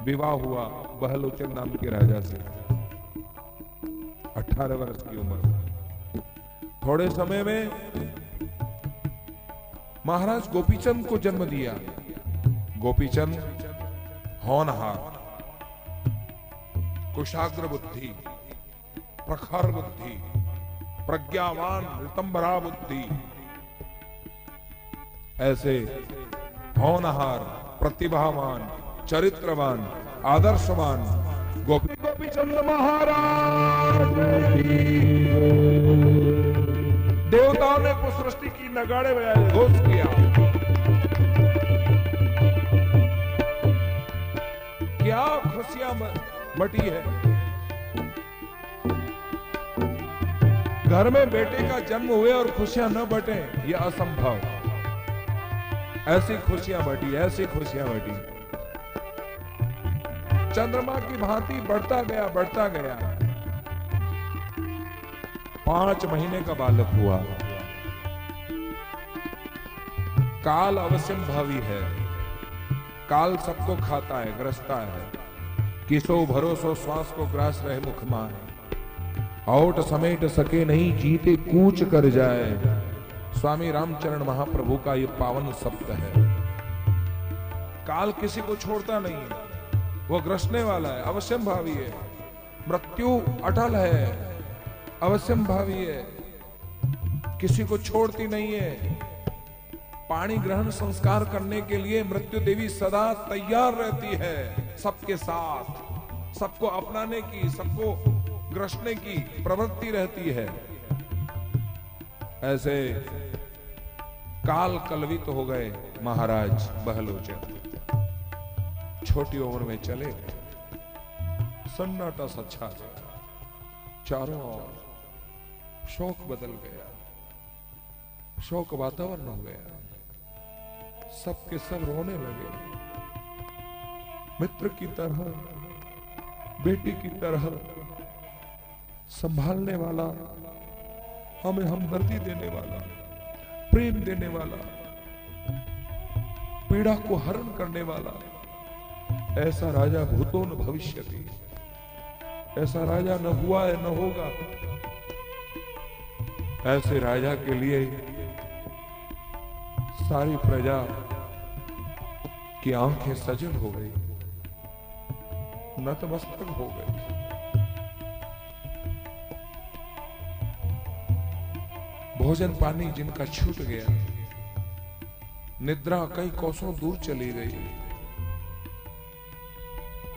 विवाह हुआ बहलोचन नाम के राजा से, 18 वर्ष की उम्र में। थोड़े समय में महाराज गोपीचंद को जन्म दिया। गोपीचंद होनहार, कुशाग्र बुद्धि, प्रखर बुद्धि, प्रज्ञावान, ऋतंबरा बुद्धि, ऐसे होनहार, प्रतिभावान, चरित्रवान, आदर्शवान गोपीचंद महाराज। देवताओं ने सृष्टि की नगाड़े बजाए घोष किया। क्या खुशियां बटी है। घर में बेटे का जन्म हुए और खुशियां न बटे, यह असंभव। ऐसी खुशियां बटी, ऐसी खुशियां बटी। चंद्रमा की भांति बढ़ता गया, बढ़ता गया। 5 महीने का बालक हुआ। काल अवश्यम भावी है, काल सबको खाता है, ग्रसता है। किसो भरोसो श्वास को ग्रास रहे मुख माए, औट समेट सके नहीं जीते कूच कर जाए। स्वामी रामचरण महाप्रभु का ये पावन शब्द है। काल किसी को छोड़ता नहीं है, वो ग्रसने वाला है, अवश्यम भावी है। मृत्यु अटल है, अवश्यम भावी है, किसी को छोड़ती नहीं है। पाणी ग्रहण संस्कार करने के लिए मृत्यु देवी सदा तैयार रहती है, सबके साथ, सबको अपनाने की, सबको ग्रसने की प्रवृत्ति रहती है। ऐसे काल कलवित हो गए महाराज बहलोचन, छोटी उम्र में चले गए। सन्नाटा सा छा गया, चारों ओर शोक बदल गया, शोक वातावरण हो गया। सबके सब रोने लगे। मित्र की तरह, बेटी की तरह संभालने वाला, हमें हमदर्दी देने वाला, प्रेम देने वाला, पीड़ा को हरण करने वाला, ऐसा राजा भूतो न भविष्यति, ऐसा राजा न हुआ है न होगा। ऐसे राजा के लिए सारी प्रजा की आंखें सजल हो गई, नतमस्तक हो गई। भोजन पानी जिनका छूट गया, निद्रा कई कोसों दूर चली गई।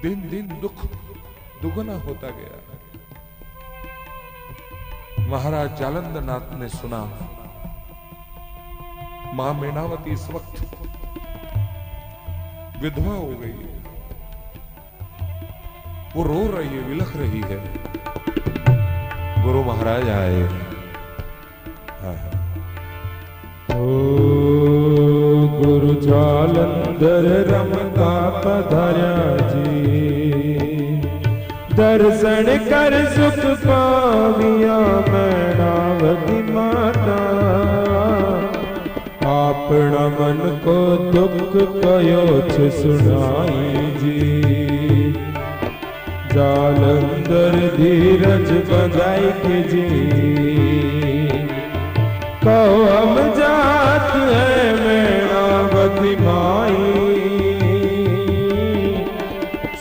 दिन दिन दुख दुगना होता गया। महाराज जालंधर नाथ ने सुना मां मैनावती इस वक्त विधवा हो गई है, वो रो रही है, विलख रही है। गुरु महाराज आए। ओ गुरु जालंधर रमता पधार्या जी, दर्शन कर सुख पाविया मैनावती माता। अपना मन को दुख कयोछ सुनाई जी, जालंधर धीरज बंधाई के जी। कहो हम जात है मैनावती माई,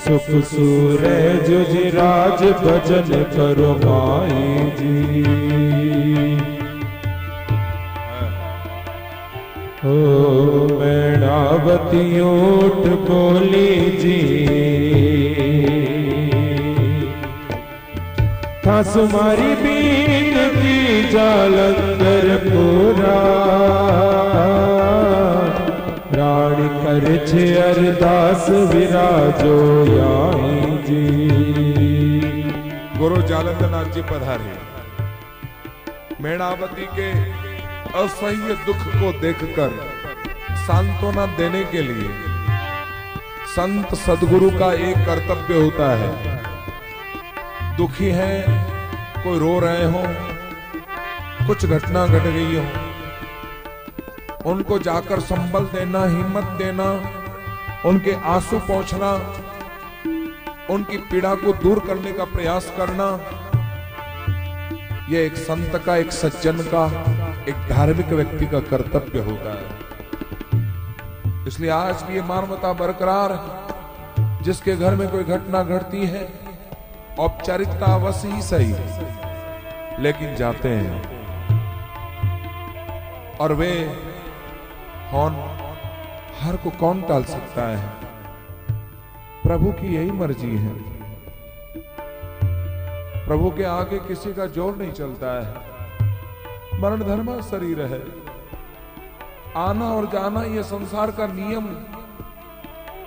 सुख सूरज राज भजन करो माई जी। ओ मैनावती उठ बोली जी, था सुमारी बीनती जालंधर पूरा। अर्चे अरदास विराजो याई जी। गुरु जालंधर नाथ जी पधारे। मेणावती के असह्य दुख को देखकर सांत्वना देने के लिए संत सदगुरु का एक कर्तव्य होता है। दुखी है, कोई रो रहे हो, कुछ घटना घट गई हो, उनको जाकर संबल देना, हिम्मत देना, उनके आंसू पोंछना, उनकी पीड़ा को दूर करने का प्रयास करना, यह एक संत का, एक सज्जन का, एक धार्मिक व्यक्ति का कर्तव्य होता है। इसलिए आज भी ये मानवता बरकरार है। जिसके घर में कोई घटना घटती है, औपचारिकता अवश्य ही सही, लेकिन जाते हैं और वे हर को कौन टाल सकता है? प्रभु की यही मर्जी है। प्रभु के आगे किसी का जोर नहीं चलता है। मरण धर्म शरीर है, आना और जाना ये संसार का नियम,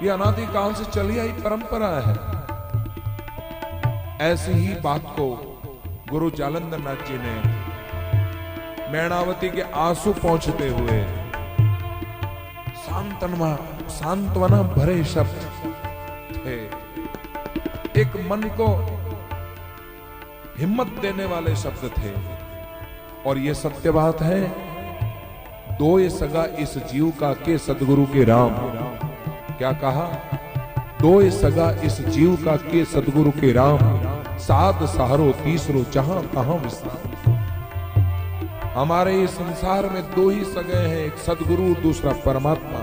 ये अनादि काल से चली आई परंपरा है। ऐसी ही बात को गुरु जालंधर नाथ जी ने मेणावती के आंसू पोंछते हुए सांत्वना भरे शब्द थे, एक मन को हिम्मत देने वाले शब्द थे। और ये सत्य बात है, दो ये सगा इस जीव का के सदगुरु के राम। क्या कहा? दो ये सगा इस जीव का के सदगुरु के राम, सात सहारो तीसरो जहां तहां विश्राम। हमारे इस संसार में दो ही सगे हैं, एक सदगुरु, दूसरा परमात्मा।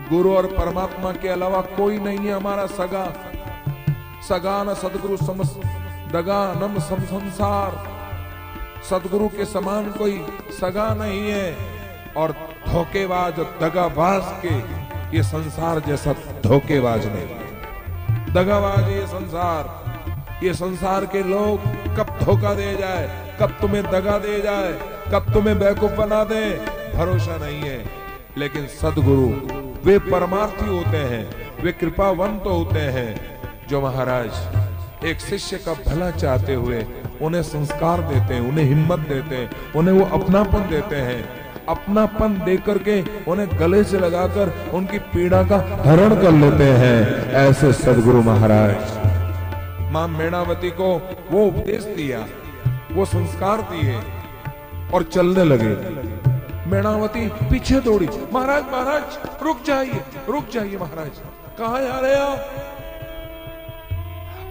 गुरु और परमात्मा के अलावा कोई नहीं है हमारा सगा। सगा न सदगुरु दगा नम सम संसार। सदगुरु के समान कोई सगा नहीं है, और धोखेबाज दगाबाज के ये संसार जैसा धोखेबाज नहीं, दगाबाज ये संसार। ये संसार के लोग कब धोखा दे जाए, कब तुम्हें दगा दे जाए, कब तुम्हें बेवकूफ बना दे, भरोसा नहीं है। लेकिन सदगुरु वे परमार्थी होते हैं, वे कृपावंत होते हैं, जो महाराज एक शिष्य का भला चाहते हुए उन्हें संस्कार देते हैं, उन्हें हिम्मत देते हैं, उन्हें वो अपनापन देते हैं। अपनापन देकर के उन्हें गले से लगाकर उनकी पीड़ा का हरण कर लेते हैं। ऐसे सदगुरु महाराज मां मेणावती को वो उपदेश दिया, वो संस्कार दिए और चलने लगे। मेणावती पीछे दौड़ी, महाराज महाराज रुक जाइए महाराज, कहाँ जा रहे आप?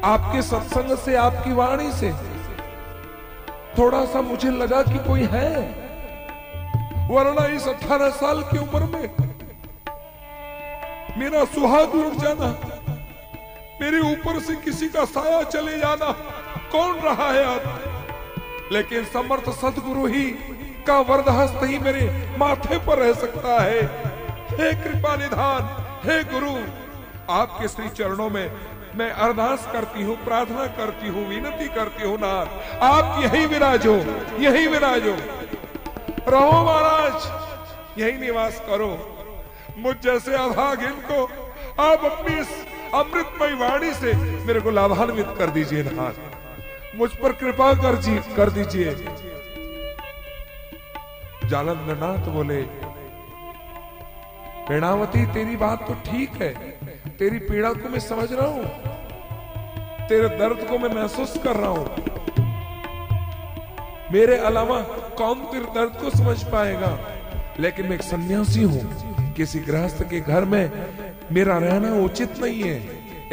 आपके सत्संग से, आपकी वाणी से थोड़ा सा मुझे लगा कि कोई है, वरना इस 18 साल की उम्र में मेरा सुहाग लुट जाना, मेरे ऊपर से किसी का साया चले जाना, कौन रहा है आप? लेकिन समर्थ सदगुरु ही का वरदहस्त ही मेरे माथे पर रह सकता है। हे कृपा निधान, हे गुरु, आपके श्री चरणों में मैं अरदास करती हूँ, प्रार्थना करती हूँ, विनती करती हूँ नाथ, आप यही विराजो, यही विराजो, रहो महाराज, यही निवास करो। मुझ जैसे अभागिन को आप अपनी इस अमृतमय वाणी से मेरे को लाभान्वित कर दीजिए नाथ, मुझ पर कृपा कर दीजिए। जालंधर नाथ बोले, मेणावती तेरी बात तो ठीक है, तेरी पीड़ा को मैं समझ रहा हूं, तेरे दर्द को मैं महसूस कर रहा हूं, मेरे अलावा कौन तेरे दर्द को समझ पाएगा? लेकिन मैं एक सन्यासी हूं, किसी गृहस्थ के घर में मेरा रहना उचित नहीं है।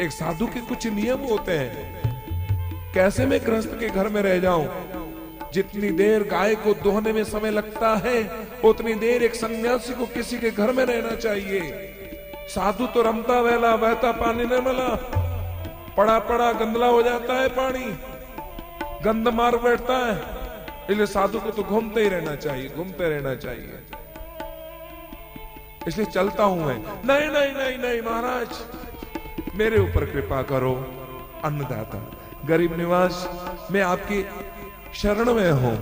एक साधु के कुछ नियम होते हैं, कैसे मैं गृहस्थ के घर में रह जाऊं? जितनी देर गाय को दोहने में समय लगता है, उतनी देर एक सन्यासी को किसी के घर में रहना चाहिए। साधु तो रमता वहला, बहता पानी न मिला, पड़ा पड़ा गंदला हो जाता है पानी, गंद मार बैठता है। इसलिए साधु को तो घूमते ही रहना चाहिए, घूमते रहना चाहिए। इसलिए चलता हूं मैं। नहीं नहीं नहीं नहीं महाराज, मेरे ऊपर कृपा करो। अन्नदाता, गरीब निवास, मैं आपकी शरण में हूं,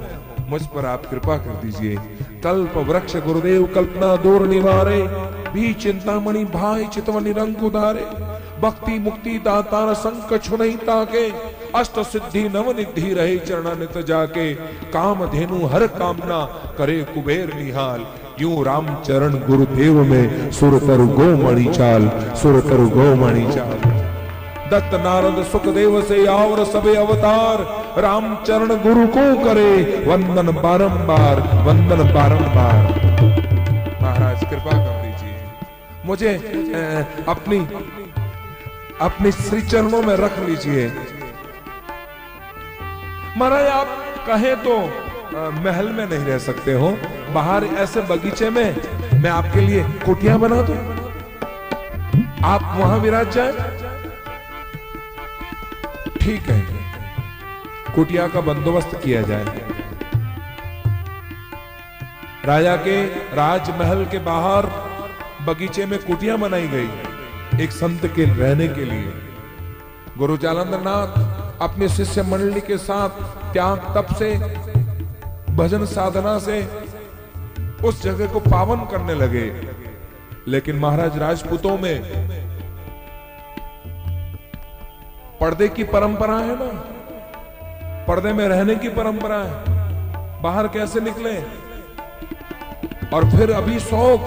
मुझ पर आप कृपा कर दीजिए। कल्प वृक्ष गुरुदेव कल्पना दूर निवारे, भी चिंतामणि भाई चितवन निरंक उदारे, भक्ति मुक्ति दातार संकट नहीं ताके, अष्ट सिद्धि नव निधि रहे चरण नित जाके, काम धेनु हर कामना करे कुबेर निहाल, यूं राम चरण गुरुदेव में सुर तरु गो मणि चाल, सुर तरु गो मणि चाल। दत्त नारद सुखदेव से और सबे अवतार, राम चरण गुरु को करे वंदन बारंबार, वंदन बारंबार। महाराज कृपा कर दीजिए, मुझे अपनी श्री चरणों में रख लीजिए। महाराज आप कहें तो महल में नहीं रह सकते हो, बाहर ऐसे बगीचे में मैं आपके लिए कुटिया बना दूं, आप वहां विराज जाए। ठीक है, कुटिया का बंदोबस्त किया जाए। राजा के राजमहल के बाहर बगीचे में कुटिया बनाई गई एक संत के रहने के लिए। गुरु जालंधर नाथ अपने शिष्य मंडली के साथ त्याग तप से, भजन साधना से उस जगह को पावन करने लगे। लेकिन महाराज राजपूतों में पर्दे की परंपरा है ना, पर्दे में रहने की परंपरा है, बाहर कैसे निकले। और फिर अभी शौक,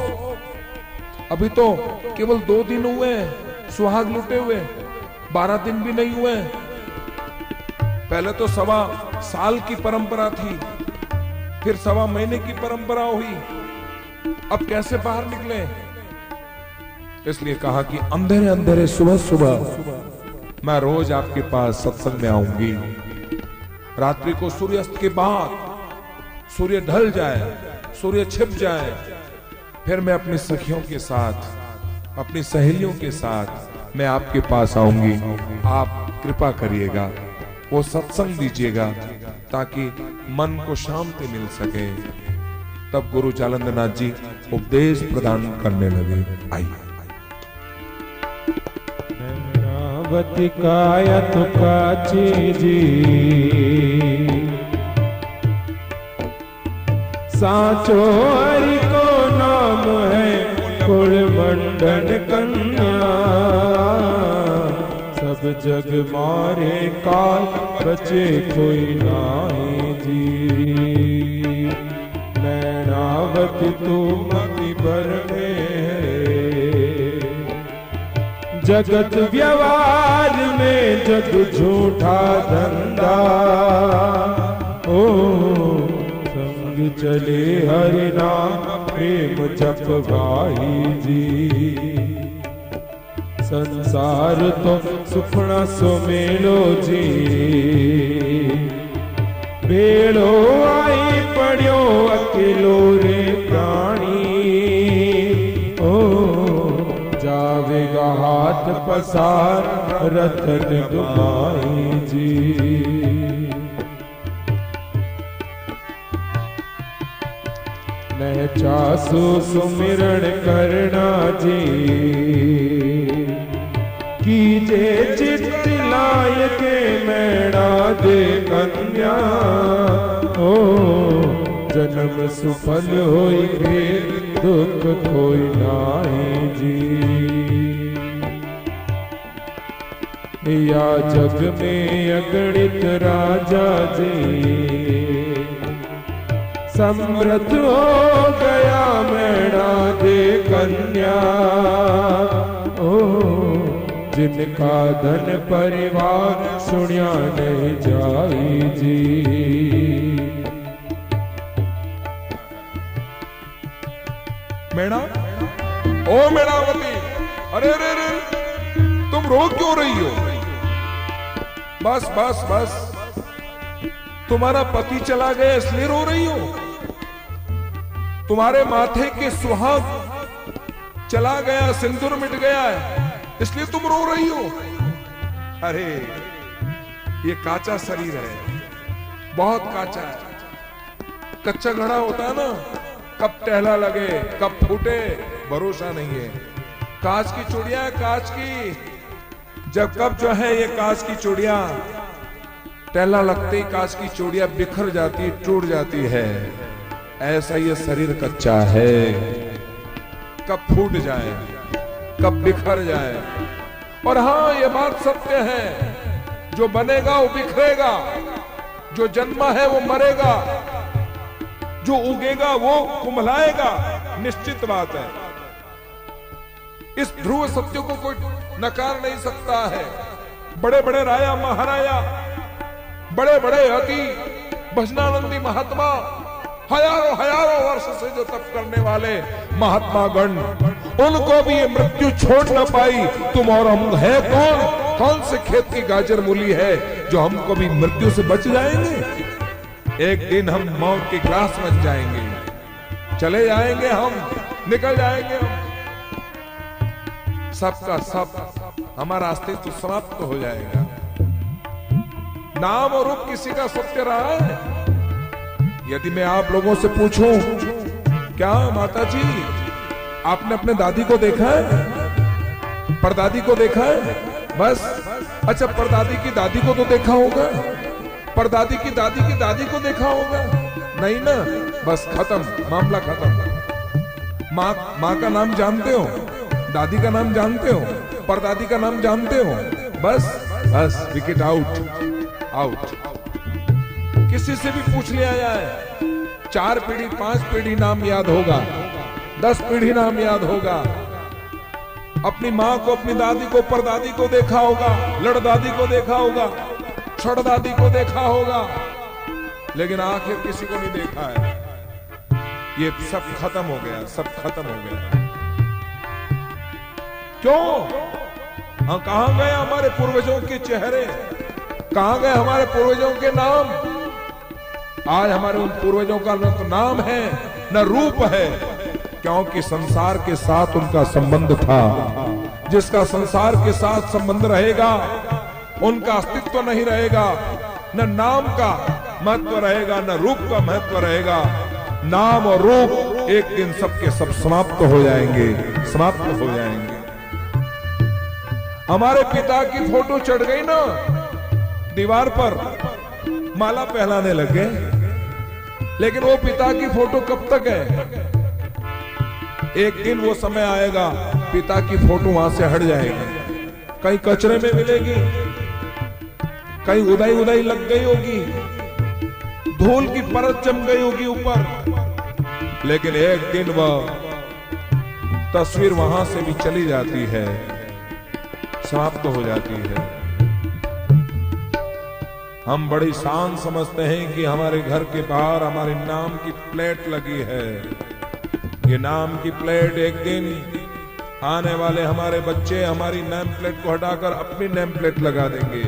अभी तो केवल 2 दिन हुए सुहाग लुटे हुए, 12 दिन भी नहीं हुए। पहले तो 1.25 साल की परंपरा थी, फिर 1.25 महीने की परंपरा हुई, अब कैसे बाहर निकले। इसलिए कहा कि अंधेरे अंधेरे सुबह सुबह मैं रोज आपके पास सत्संग में आऊंगी। रात्रि को सूर्यास्त के बाद सूर्य ढल जाए, सूर्य छिप जाए, फिर मैं अपनी सखियों के साथ, अपनी सहेलियों के साथ मैं आपके पास आऊंगी। आप कृपा करिएगा, वो सत्संग दीजिएगा ताकि मन को शांति मिल सके। तब गुरु जालंधर नाथ जी उपदेश प्रदान करने लगे। आइए। काया तो काची जी, साचो हरि को नाम है कुल मंडन कन्या, सब जग मारे काल बचे कोई नाही जी। नैनावती तू मति भर में, जगत व्यवहार में जग झूठा धंधा, ओ संग चले हरि नाम प्रेम जप गाई जी। संसार तो सुखना सो मेलो जी, बेड़ो आई पड़ियो अकेलो रे प्राणी, जावेगा हाथ पसार रतन गुमाई जी। मैं चासु सुमिरण करना जी, कीजे चित्त लाय के मैणा दे कन्या, ओ जन्म सुफल होई फिर दुख कोई नाई जी। या जग में अगणित राजा जी, समृद्ध हो गया मैणा दे कन्या, ओ जिनका धन परिवार सुनिया नहीं जाई जी। मैणा, ओ मैणावती, अरे अरे अरे तुम रो क्यों रही हो? बस बस बस, तुम्हारा पति चला गया इसलिए रो रही हो? तुम्हारे माथे के सुहाग चला गया, सिंदूर मिट गया है इसलिए तुम रो रही हो? अरे ये काचा शरीर है, बहुत काचा है। कच्चा घड़ा होता है ना, कब टहला लगे कब फूटे भरोसा नहीं है। कांच की चूड़ियां, कांच की, जब कब जो है ये कांच की चूड़ियां टहला लगते ही कांच की चूड़ियां बिखर जाती, टूट जाती है। ऐसा ये शरीर कच्चा है, कब फूट जाए, कब बिखर जाए। और हाँ, ये बात सत्य है, जो बनेगा वो बिखरेगा, जो जन्मा है वो मरेगा, जो उगेगा वो कुम्हलाएगा, निश्चित बात है। इस ध्रुव सत्य को कोई नकार नहीं सकता है। बड़े बड़े राजा महाराजा, बड़े बड़े अति भजनानंदी महात्मा, हजारों हजारों वर्ष से जो तप करने वाले महात्मा गण, उनको भी ये मृत्यु छोड़ न पाई। तुम और हम है कौन? कौन से खेत की गाजर मूली है जो हमको भी मृत्यु से बच जाएंगे? एक दिन हम मौत के ग्रास बन जाएंगे, चले जाएंगे, हम निकल जाएंगे, सबका सब हमारा अस्तित्व समाप्त हो जाएगा। नाम और रूप किसी का सत्य रहा है? यदि मैं आप लोगों से पूछूं, क्या माता जी आपने अपने दादी को देखा है, परदादी को देखा है? बस। अच्छा, परदादी की दादी को तो देखा होगा, परदादी की दादी को देखा होगा? नहीं ना, बस खत्म, मामला खत्म। माँ का नाम जानते हो, दादी का नाम जानते हो, परदादी का नाम जानते हो, बस बस विकेट आउट। किसी से भी पूछ लिया जाए, 4 पीढ़ी 5 पीढ़ी नाम याद होगा, 10 पीढ़ी नाम याद होगा। अपनी माँ को, अपनी दादी को, परदादी को देखा होगा, लड़दादी को देखा होगा, छड़दादी को देखा होगा, लेकिन आखिर किसी को नहीं देखा है। ये सब खत्म हो गया, सब खत्म हो गया। क्यों? हाँ, कहां गए हमारे पूर्वजों के चेहरे, कहां गए हमारे पूर्वजों के नाम? आज हमारे उन पूर्वजों का न तो नाम है न रूप है, क्योंकि संसार के साथ उनका संबंध था। जिसका संसार के साथ संबंध रहेगा, उनका अस्तित्व नहीं रहेगा, न नाम का महत्व रहेगा, न रूप का महत्व रहेगा। नाम और रूप एक दिन सबके सब समाप्त हो जाएंगे, समाप्त हो जाएंगे। हमारे पिता की फोटो चढ़ गई ना दीवार पर, माला पहनाने लग गए, लेकिन वो पिता की फोटो कब तक है? एक दिन वो समय आएगा, पिता की फोटो वहां से हट जाएगी, कहीं कचरे में मिलेगी, कहीं उदाई लग गई होगी, धूल की परत जम गई होगी ऊपर, लेकिन एक दिन वह तस्वीर वहां से भी चली जाती है, समाप्त हो जाती है। हम बड़ी शान समझते हैं कि हमारे घर के बाहर हमारे नाम की प्लेट लगी है। ये नाम की प्लेट एक दिन आने वाले हमारे बच्चे हमारी नेम प्लेट को हटाकर अपनी नेम प्लेट लगा देंगे।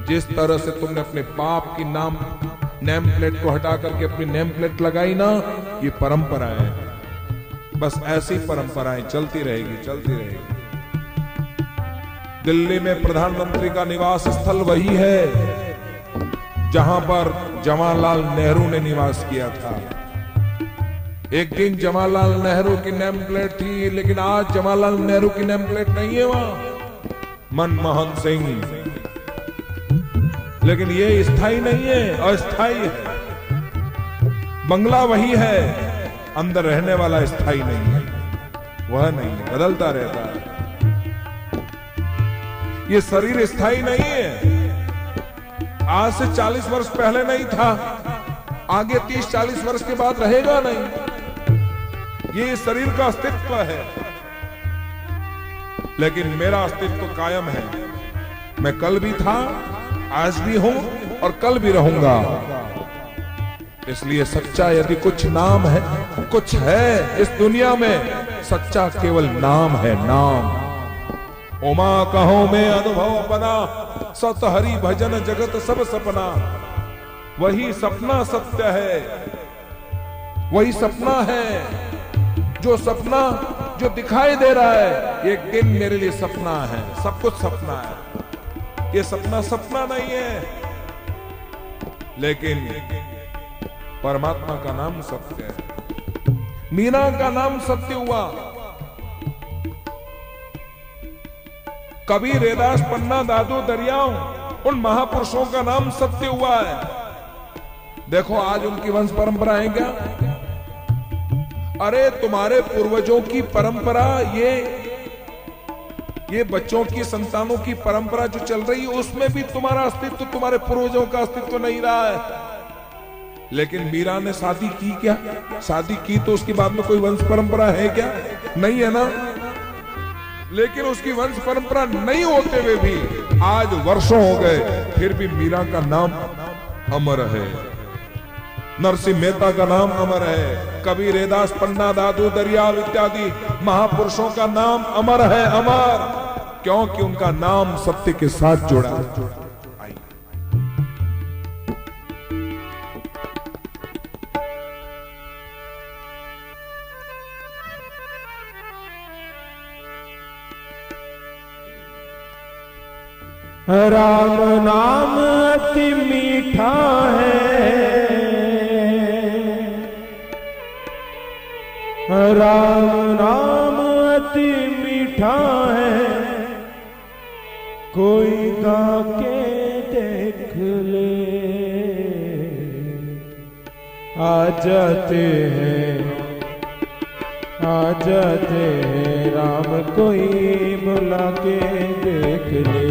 जिस तरह से तुमने अपने बाप की नेम प्लेट को हटा करके अपनी नेम प्लेट लगाई ना, ये परंपरा है। बस ऐसी परंपराएं चलती रहेगी, चलती रहेगी। दिल्ली में प्रधानमंत्री का निवास स्थल वही है जहां पर जवाहरलाल नेहरू ने निवास किया था। एक दिन जवाहरलाल नेहरू की नेम प्लेट थी, लेकिन आज जवाहरलाल नेहरू की नेम प्लेट नहीं है वहां, मनमोहन सिंह। लेकिन ये स्थायी नहीं है, अस्थायी है। बंगला वही है, अंदर रहने वाला स्थायी नहीं है, वह नहीं है, बदलता रहता है। ये शरीर स्थायी नहीं है, आज से 40 वर्ष पहले नहीं था, आगे 30-40 वर्ष के बाद रहेगा नहीं। ये शरीर का अस्तित्व है, लेकिन मेरा अस्तित्व कायम है। मैं कल भी था, आज भी हूं और कल भी रहूंगा। इसलिए सच्चा यदि कुछ नाम है, कुछ है इस दुनिया में, सच्चा केवल नाम है, नाम। उमा कहो में अनुभव अपना, सत हरि भजन जगत सब सपना। वही सपना सत्य है, वही सपना है। जो सपना जो दिखाई दे रहा है, एक दिन मेरे लिए सपना है, सब कुछ सपना है। ये सपना सपना नहीं है, लेकिन परमात्मा का नाम सत्य है। मीना का नाम सत्य हुआ, कबीर, रैदास, पन्ना, दादू, दरियाओं, उन महापुरुषों का नाम सत्य हुआ है। देखो आज उनकी वंश परंपरा है क्या? अरे तुम्हारे पूर्वजों की परंपरा, ये बच्चों की संतानों की परंपरा जो चल रही है, उसमें भी तुम्हारा अस्तित्व, तुम्हारे पूर्वजों का अस्तित्व नहीं रहा है। लेकिन मीरा ने शादी की क्या? शादी की तो उसके बाद में कोई वंश परंपरा है क्या? नहीं है ना। लेकिन उसकी वंश परंपरा नहीं होते हुए भी आज वर्षों हो गए, फिर भी मीरा का नाम अमर है, नरसिंह मेहता का नाम अमर है, कबीर रेदास पन्ना दादू दरियाव इत्यादि महापुरुषों का नाम अमर है, अमर, क्योंकि उनका नाम सत्य के साथ जुड़ा है। राम नाम अति मीठा है, राम नाम अति मीठा है, कोई गा के देख ले। आ जाते हैं, आ जाते हैं राम, कोई बुला के देख ले।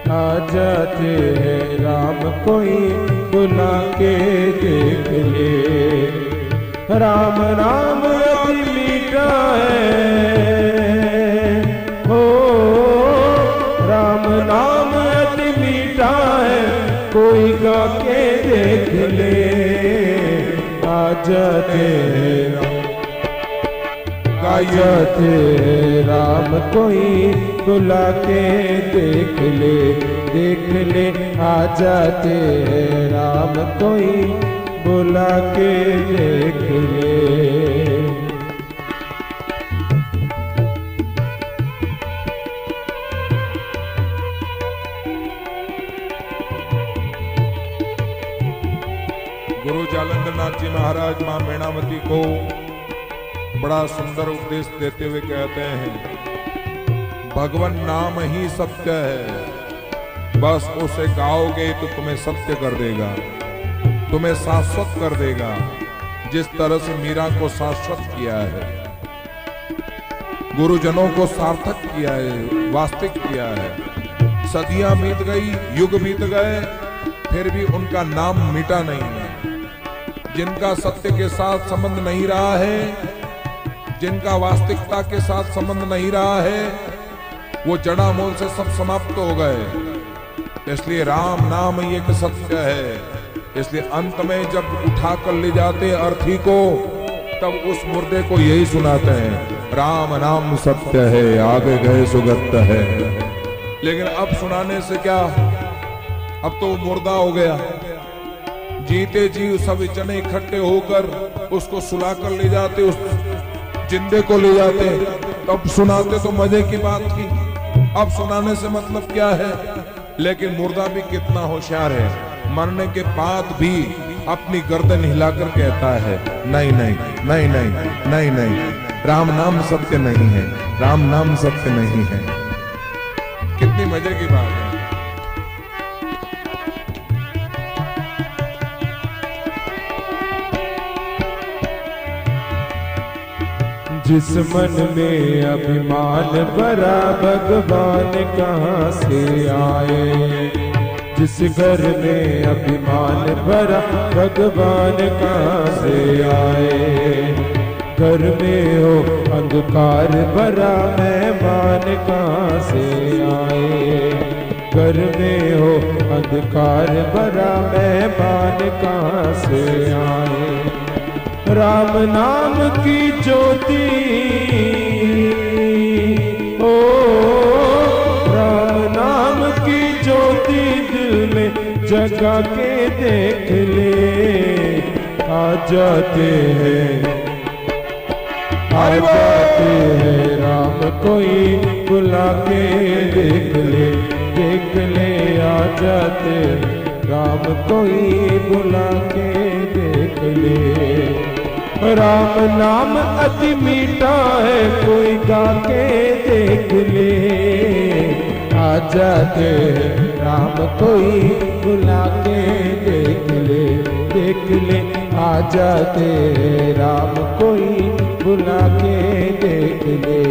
आ जाते हैं राम, कोई बुला के देख ले। राम नाम अति मीठा है, हो राम नाम अति मीठा है, कोई गा के देख ले। आ जाते हैं, आ जाते राम, कोई बुला के देख ले, देख ले। आ जाते राम, कोई बुला के देख ले। गुरु जालंधर नाथ जी महाराज मां मीणावती को बड़ा सुंदर उपदेश देते हुए कहते हैं, भगवान नाम ही सत्य है, बस उसे गाओगे तो तुम्हें सत्य कर देगा, तुम्हें शाश्वत कर देगा, जिस तरह से मीरा को शाश्वत किया है, गुरुजनों को सार्थक किया है, वास्तविक किया है। सदियां बीत गई, युग बीत गए, फिर भी उनका नाम मिटा नहीं है। जिनका सत्य के साथ संबंध नहीं रहा है, जिनका वास्तविकता के साथ संबंध नहीं रहा है, वो जड़ा मूल से सब समाप्त हो गए। इसलिए राम नाम ही एक सत्य है। इसलिए अंत में जब उठा कर ले जाते अर्थी को, तब उस मुर्दे को यही सुनाते हैं, राम नाम सत्य है, आगे गए सुगत है। लेकिन अब सुनाने से क्या, अब तो वो मुर्दा हो गया। जीते जी सब जने इकट्ठे होकर उसको सुला कर ले जाते, उस जिंदे को ले जाते, तब सुनाते तो मजे की बात थी। अब सुनाने से मतलब क्या है। लेकिन मुर्दा भी कितना होशियार है, मरने के बाद भी अपनी गर्दन हिलाकर कहता है, नहीं नहीं नहीं नहीं नहीं नहीं, राम नाम सत्य नहीं है, राम नाम सत्य नहीं है। कितनी मजे की बात है। जिस मन में अभिमान भरा, भगवान कहाँ से आए। जिस घर में अभिमान भरा, भगवान कहाँ से आए। घर में हो अंधकार भरा, मेहमान कहाँ से आए। घर में हो अंधकार भरा, मेहमान कहाँ से आए। राम नाम की ज्योति, ओ राम नाम की ज्योति दिल में जगा के देख ले। आ जाते हैं, आ जाते हैं राम, कोई बुला के देख ले, देख ले। आ जाते राम, कोई बुला के देख ले। राम नाम अति मीठा है, कोई गा के देख ले। आ जाते राम, कोई बुला के देख ले, देख ले। आ जाते हैं राम, कोई बुला के देख ले।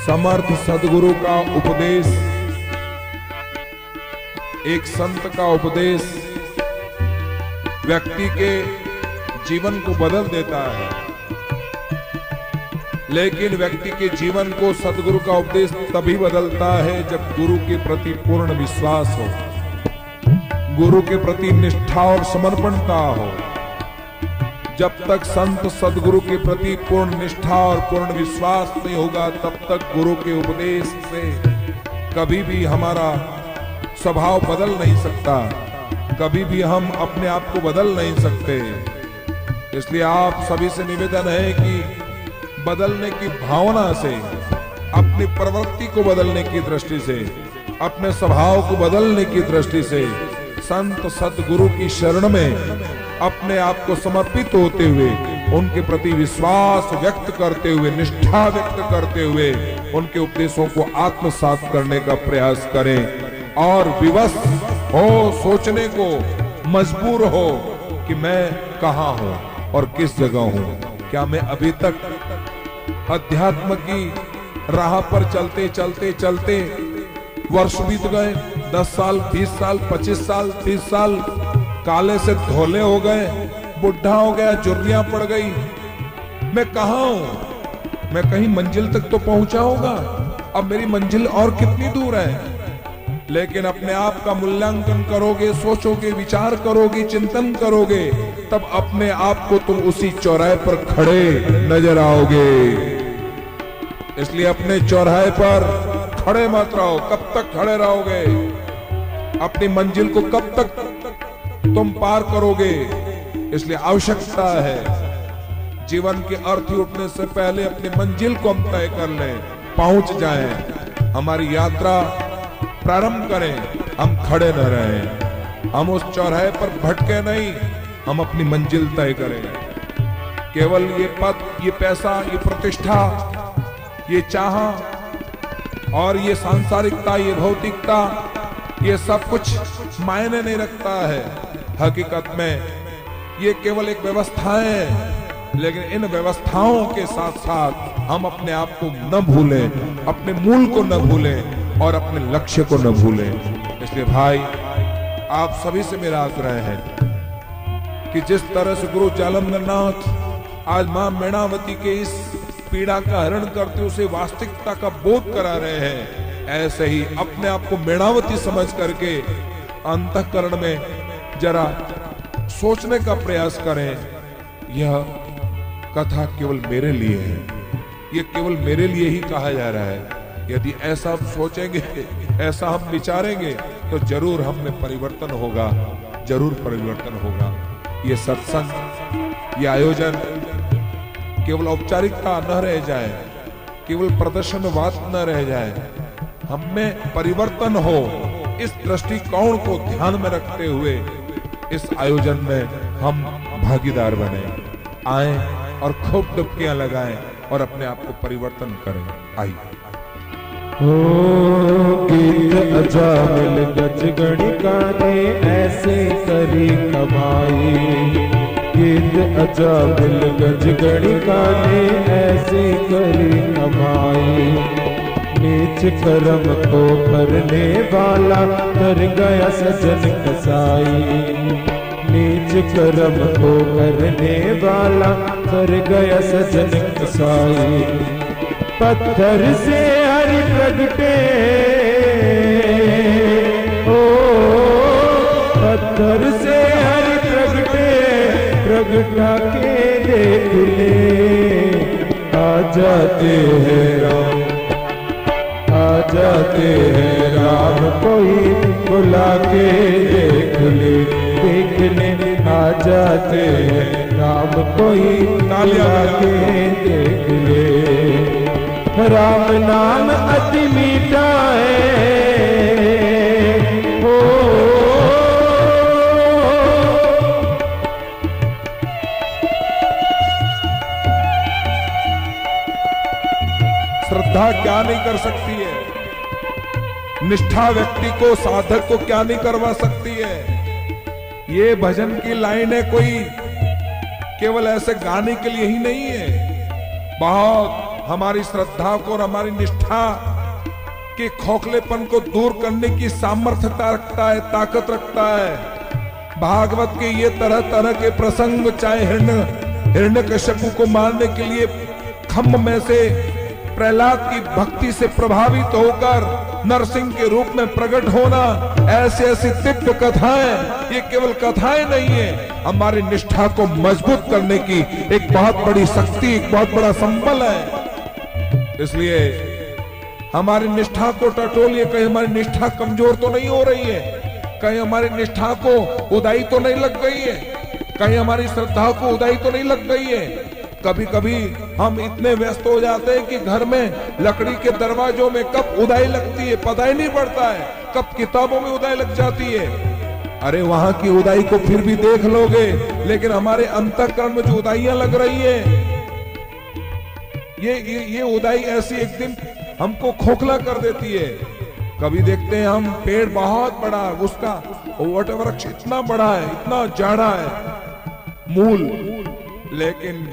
समर्थ सदगुरु का उपदेश, एक संत का उपदेश व्यक्ति के जीवन को बदल देता है। लेकिन व्यक्ति के जीवन को सदगुरु का उपदेश तभी बदलता है जब गुरु के प्रति पूर्ण विश्वास हो, गुरु के प्रति निष्ठा और समर्पणता हो। जब तक संत सदगुरु के प्रति पूर्ण निष्ठा और पूर्ण विश्वास नहीं होगा, तब तक गुरु के उपदेश से कभी भी हमारा स्वभाव बदल नहीं सकता, कभी भी हम अपने आप को बदल नहीं सकते। इसलिए आप सभी से निवेदन है कि बदलने की भावना से, अपनी प्रवृत्ति को बदलने की दृष्टि से, अपने स्वभाव को बदलने की दृष्टि से संत सदगुरु की शरण में अपने आप को समर्पित होते हुए, उनके प्रति विश्वास व्यक्त करते हुए, निष्ठा व्यक्त करते हुए उनके उपदेशों को आत्मसात करने का प्रयास करें और विवश हो, सोचने को मजबूर हो कि मैं कहाँ हूँ और किस जगह हूँ। क्या मैं अभी तक अध्यात्म की राह पर चलते चलते चलते वर्ष बीत गए, 10 साल, 20 साल, 25 साल, 30 साल, काले से धोले हो गए, बुढ़ा हो गया, जुर्रियां पड़ गई। मैं कहाँ हूं? मैं कहीं मंजिल तक तो पहुंचा होगा, अब मेरी मंजिल और कितनी दूर है। लेकिन अपने आप का मूल्यांकन करोगे, सोचोगे, विचार करोगे, चिंतन करोगे, तब अपने आप को तुम उसी चौराहे पर खड़े नजर आओगे। इसलिए अपने चौराहे पर खड़े मत रहो। कब तक खड़े रहोगे? अपनी मंजिल को कब तक तुम पार करोगे? इसलिए आवश्यकता है जीवन के अर्थी उठने से पहले अपनी मंजिल को हम तय कर लें, पहुंच जाएं, हमारी यात्रा प्रारंभ करें, हम खड़े न रहें, हम उस चौराहे पर भटके नहीं, हम अपनी मंजिल तय करें। केवल ये पद, ये पैसा, ये प्रतिष्ठा, ये चाह और ये सांसारिकता, ये भौतिकता, ये सब कुछ मायने नहीं रखता है। हकीकत में ये केवल एक व्यवस्थाएं है, लेकिन इन व्यवस्थाओं के साथ साथ हम अपने आप को न भूलें, अपने मूल को न भूलें और अपने लक्ष्य को न भूलें। इसलिए भाई, आप सभी से मेरा आग्रह है कि जिस तरह से गुरु जालंधर नाथ आज मां मैणावती के इस पीड़ा का हरण करते उसे वास्तविकता का बोध करा रहे हैं, ऐसे ही अपने आप को मैणावती समझ करके अंतःकरण में जरा सोचने का प्रयास करें। यह कथा केवल मेरे लिए है, ये केवल मेरे लिए ही कहा जा रहा है। यदि ऐसा हम सोचेंगे, ऐसा हम विचारेंगे, तो जरूर हम में परिवर्तन होगा, जरूर परिवर्तन होगा। ये सत्संग, ये आयोजन केवल औपचारिकता न रह जाए, केवल प्रदर्शनवाद न रह जाए, हम में परिवर्तन हो, इस दृष्टिकोण को ध्यान में रखते हुए इस आयोजन में हम भागीदार बने, आए और खूब डुबकियां लगाएं और अपने आप को परिवर्तन करें। आइए। गीत अजामिल गजगणी गाने ऐसे करी कमाई, गीत अजामिल गजगणी गाने ऐसे करी कमाई। नीच कर्म को करने वाला कर गया सजन कसाई, नीच कर्म को करने वाला कर गया सजन कसाई। पत्थर से हरि प्रगटे, ओ पत्थर से हरि प्रगटे, प्रगटा के देख ले, आ जाते हैं राम, आ जाते हैं राम, कोई बुला के देख ले, देख ले, आ जाते हैं राम, कोई बुला के देख ले। राम नाम अति मीठा है, हो श्रद्धा क्या नहीं कर सकती है, निष्ठा व्यक्ति को, साधक को क्या नहीं करवा सकती है। ये भजन की लाइन है कोई केवल ऐसे गाने के लिए ही नहीं है, बहुत हमारी श्रद्धा को और हमारी निष्ठा के खोखलेपन को दूर करने की सामर्थ्यता रखता है, ताकत रखता है। भागवत के ये तरह तरह के प्रसंग, चाहे हिरण्यकश्यप को मारने के लिए खम्भ में से प्रहलाद की भक्ति से प्रभावित होकर नरसिंह के रूप में प्रकट होना, ऐसी ऐसी दिव्य कथाएं, ये केवल कथाएं नहीं है, हमारी निष्ठा को मजबूत करने की एक बहुत बड़ी शक्ति, एक बहुत बड़ा संबल है। इसलिए हमारी निष्ठा को टटोलिए, कहीं हमारी निष्ठा कमजोर तो नहीं हो रही है, कहीं हमारी निष्ठा को उदाई तो नहीं लग गई है, कहीं हमारी श्रद्धा को उदाई तो नहीं लग गई है। कभी कभी हम इतने व्यस्त हो जाते हैं कि घर में लकड़ी के दरवाजों में कब उदाई लगती है पता ही नहीं पड़ता है, कब किताबों में उदाई लग जाती है। अरे वहां की उदाई को फिर भी देख लोगे, लेकिन हमारे अंतःकरण में जो उदाइयां लग रही है, ये उदाई ऐसी एक दिन हमको खोखला कर देती है। कभी देखते हैं हम पेड़ बहुत बड़ा, उसका वट वृक्ष इतना बड़ा है, इतना जाड़ा है मूल, लेकिन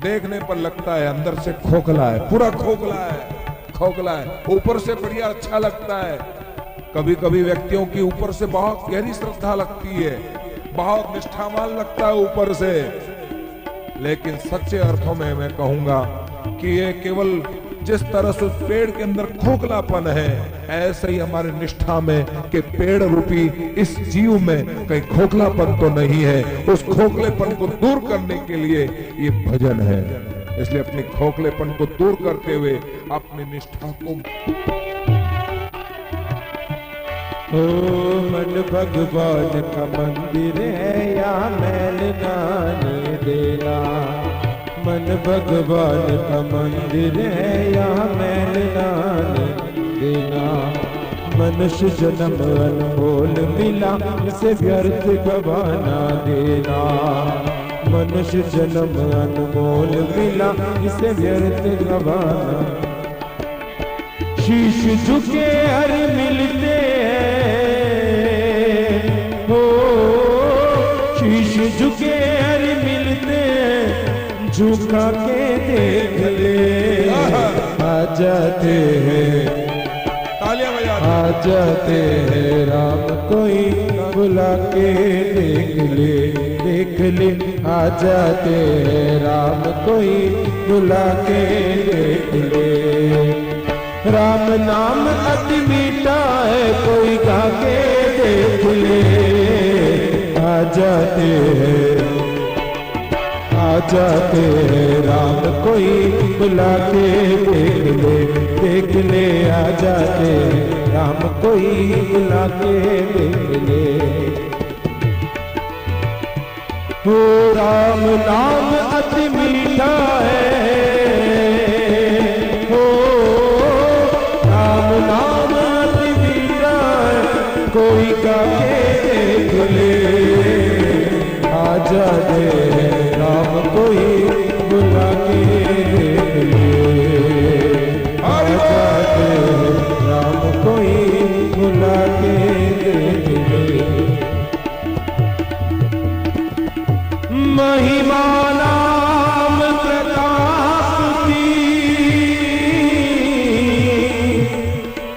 देखने पर लगता है अंदर से खोखला है, पूरा खोखला है। ऊपर से बढ़िया अच्छा लगता है। कभी कभी व्यक्तियों की ऊपर से बहुत गहरी श्रद्धा लगती है, बहुत निष्ठावान लगता है ऊपर से, लेकिन सच्चे अर्थों में मैं कहूंगा कि ये केवल जिस तरह से उस पेड़ के अंदर खोखलापन है, ऐसे ही हमारी निष्ठा में कि पेड़ रूपी इस जीव में कहीं खोखलापन तो नहीं है। उस खोखलेपन को दूर करने के लिए ये भजन है। इसलिए अपने खोखलेपन को दूर करते हुए अपनी निष्ठा को मन भगवान का मंदिर है, या मैल नाने देना। मन भगवान का मंदिर है, यहाँ मैल नाने देना। मनुष्य जन्म अनमोल मिला, इसे व्यर्थ गवाना देना। मनुष्य जन्म अनमोल मिला, इसे व्यर्थ गवाना। शीश झुके हर मिलते हैं, हो शीश झुके हर मिलते हैं, झुका के देख ले आ जाते हैं, तालियां बजा आ जाते हैं राम कोई बुला के देख ले आ जाते हैं राम कोई बुला के देख ले। राम नाम अति मीठा है, कोई गा के देख ले आ जाते हैं राम कोई बुला के देख ले आ जाते राम कोई बुला के देख ले। हो राम नाम अति मीठा है, हो राम नाम अति मीठा है, कोई गा के देख ले आ जाते राम कोई बुला के देख ले आ जाते राम कोई बुला के देख ले। महिमा नाम प्रताप की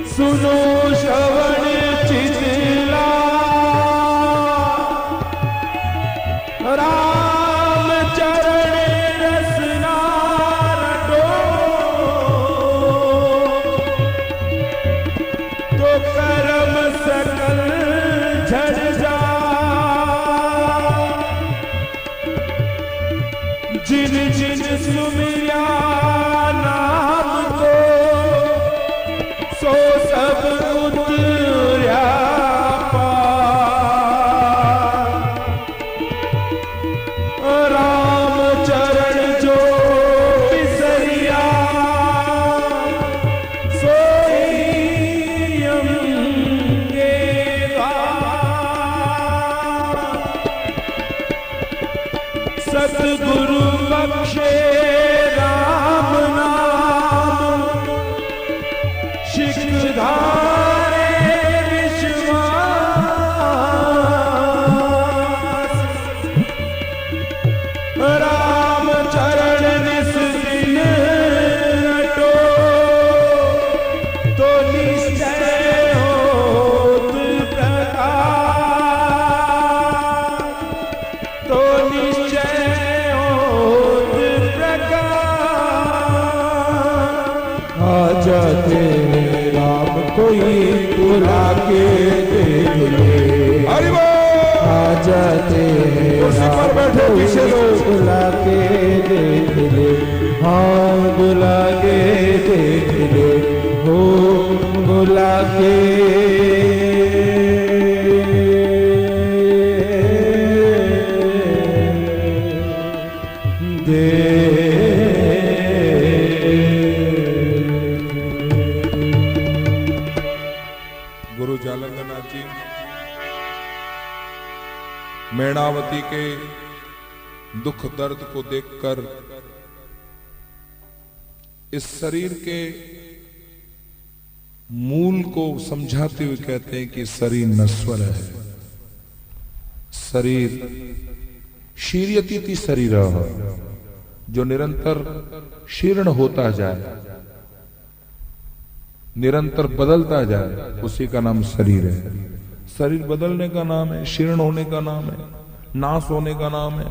सुनो श्रवण चितला, राम चरण रसना रटो तो कर्म सकल झड़ जा। जिन जिन सुमिरा नाम को सो सब उतरा पार। राम चरण जो बिसरिया सोई अम्गे सतगुरु बख्शे जाते हैं राम कोई बुला के देख ले। आ जाते हैं राम कोई बुला के देख ले। हाँ बुला के देख ले, हो बुला के गुरु जालंधरनाथ जी मैणावती के दुख दर्द को देखकर इस शरीर के मूल को समझाते हुए कहते हैं कि शरीर नश्वर है। शरीर शीर्यतीति शरीर जो निरंतर शीर्ण होता जाए, निरंतर बदलता जाए, उसी का नाम शरीर है। शरीर बदलने का नाम है, शीर्ण होने का नाम है, नाश होने का नाम है,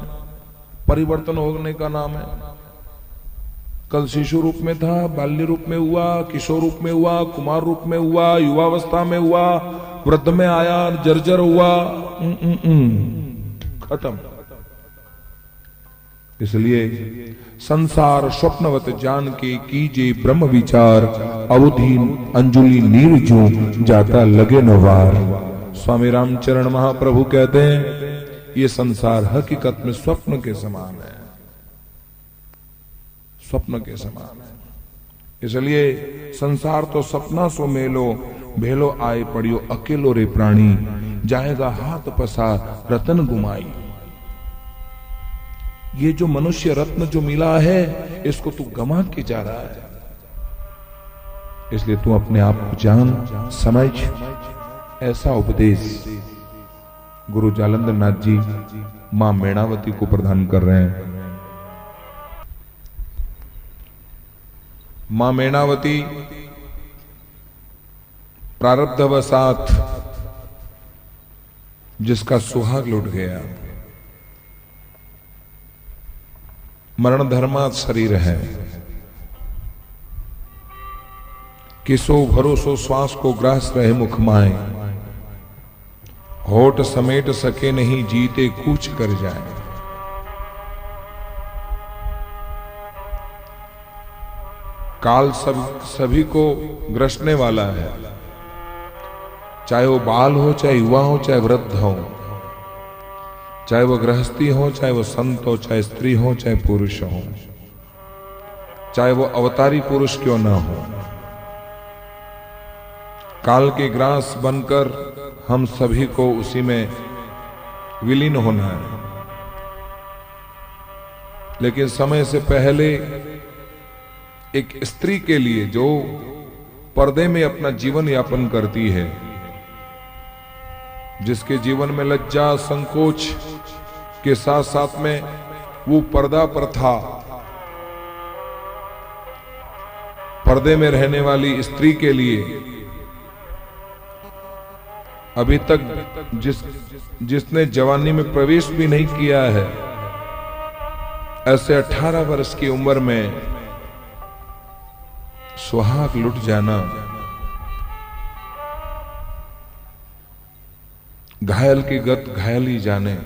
परिवर्तन होने का नाम है। कल शिशु रूप में था, बाल्य रूप में हुआ, किशोर रूप में हुआ, कुमार रूप में हुआ, युवावस्था में हुआ, वृद्ध में आया, जर्जर हुआ, खत्म। इसलिए संसार स्वप्नवत जान के कीजे ब्रह्म विचार, अवधि अंजुलि नीर जो जाता लगे नवार। स्वामी रामचरण महाप्रभु कहते हैं ये संसार हकीकत में स्वप्न के समान है, स्वप्न के समान है। इसलिए संसार तो सपना सो मेलो, भेलो आए पड़ियो अकेलो रे प्राणी, जाएगा हाथ पसा रतन गुमाई। ये जो मनुष्य रत्न जो मिला है इसको तू गमा के जा रहा है। इसलिए तू अपने आप को जान समझ, ऐसा उपदेश गुरु जालंधरनाथ जी मां मैणावती को प्रदान कर रहे हैं। मां मैणावती प्रारब्धवशात जिसका सुहाग लुट गया, मरण धर्मात शरीर है, किसो भरोसो श्वास को ग्रास रहे मुख माए, होठ समेट सके नहीं जीते कूच कर जाए। काल सभी को ग्रसने वाला है, चाहे वो बाल हो, चाहे युवा हो, चाहे वृद्ध हो, चाहे वो गृहस्थी हो, चाहे वो संत हो, चाहे स्त्री हो, चाहे पुरुष हो, चाहे वो अवतारी पुरुष क्यों ना हो। काल के ग्रास बनकर हम सभी को उसी में विलीन होना है। लेकिन समय से पहले एक स्त्री के लिए जो पर्दे में अपना जीवन यापन करती है, जिसके जीवन में लज्जा संकोच के साथ साथ में वो पर्दा प्रथा, पर्दे में रहने वाली स्त्री के लिए अभी तक जिसने जवानी में प्रवेश भी नहीं किया है, ऐसे 18 वर्ष की उम्र में सुहाग लुट जाना, घायल की गत घायल ही जाने।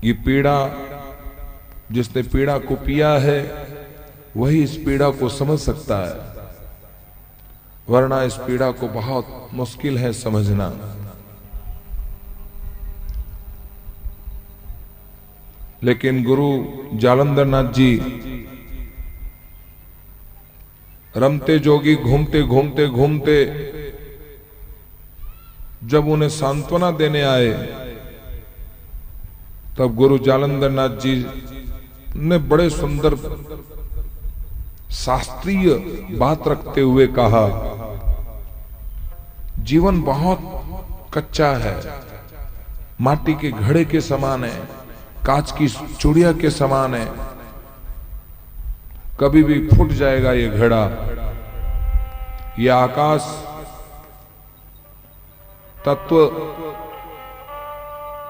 ये पीड़ा, जिसने पीड़ा को पिया है वही इस पीड़ा को समझ सकता है, वरना इस पीड़ा को बहुत मुश्किल है समझना। लेकिन गुरु जालंधरनाथ जी रमते जोगी घूमते घूमते घूमते जब उन्हें सांत्वना देने आए, तब गुरु जालंधरनाथ जी ने बड़े सुंदर शास्त्रीय बात रखते हुए कहा, जीवन बहुत कच्चा है, माटी के घड़े के समान है, कांच की चूड़िया के समान है, कभी भी फूट जाएगा ये घड़ा। ये आकाश तत्व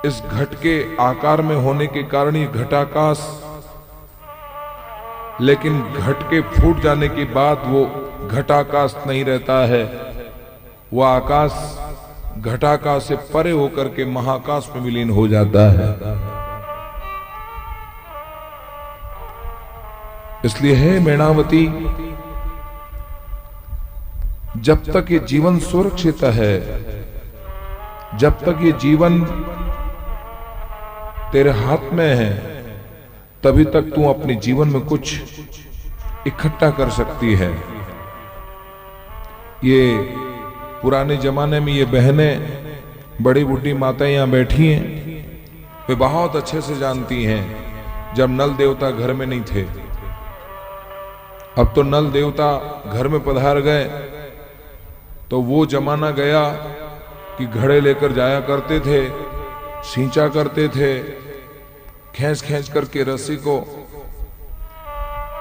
इस घट के आकार में होने के कारण ये घटाकाश लेकिन घट के फूट जाने के बाद वो घटाकाश नहीं रहता है, वह आकाश घटाकाश से परे होकर के महाकाश में विलीन हो जाता है। इसलिए है मैणावती, जब तक ये जीवन सुरक्षित है, जब तक ये जीवन तेरे हाथ में है, तभी तक तू अपने जीवन में कुछ इकट्ठा कर सकती है। ये पुराने जमाने में ये बहनें, बड़ी बूढ़ी माताएं यहां बैठी हैं, वे बहुत अच्छे से जानती हैं जब नल देवता घर में नहीं थे। अब तो नल देवता घर में पधार गए, तो वो जमाना गया कि घड़े लेकर जाया करते थे, सींचा करते थे, खींच खींच करके रस्सी को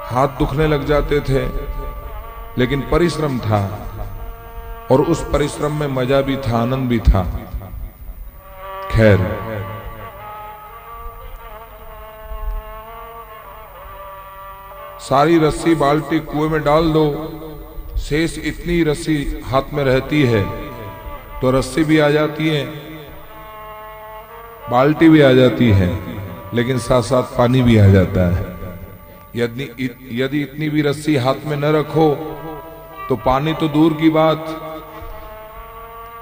हाथ दुखने लग जाते थे, लेकिन परिश्रम था और उस परिश्रम में मजा भी था, आनंद भी था। खैर, सारी रस्सी बाल्टी कुएं में डाल दो, शेष इतनी रस्सी हाथ में रहती है तो रस्सी भी आ जाती है, बाल्टी भी आ जाती है, लेकिन साथ साथ पानी भी आ जाता है। यदि इतनी भी रस्सी हाथ में न रखो तो पानी तो दूर की बात,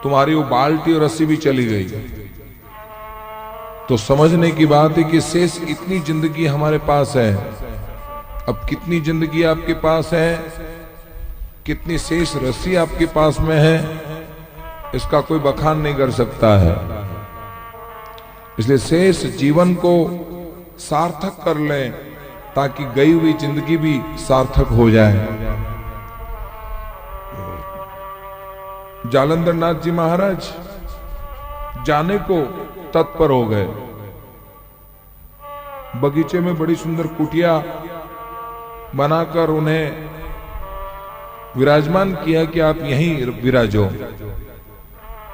तुम्हारी वो बाल्टी और रस्सी भी चली गई। तो समझने की बात है कि शेष इतनी जिंदगी हमारे पास है। अब कितनी जिंदगी आपके पास है, कितनी शेष रस्सी आपके पास में है, इसका कोई बखान नहीं कर सकता है। इसलिए शेष जीवन को सार्थक कर लें ताकि गई हुई जिंदगी भी सार्थक हो जाए। जालंधर नाथ जी महाराज जाने को तत्पर हो गए। बगीचे में बड़ी सुंदर कुटिया बनाकर उन्हें विराजमान किया कि आप यहीं विराजो,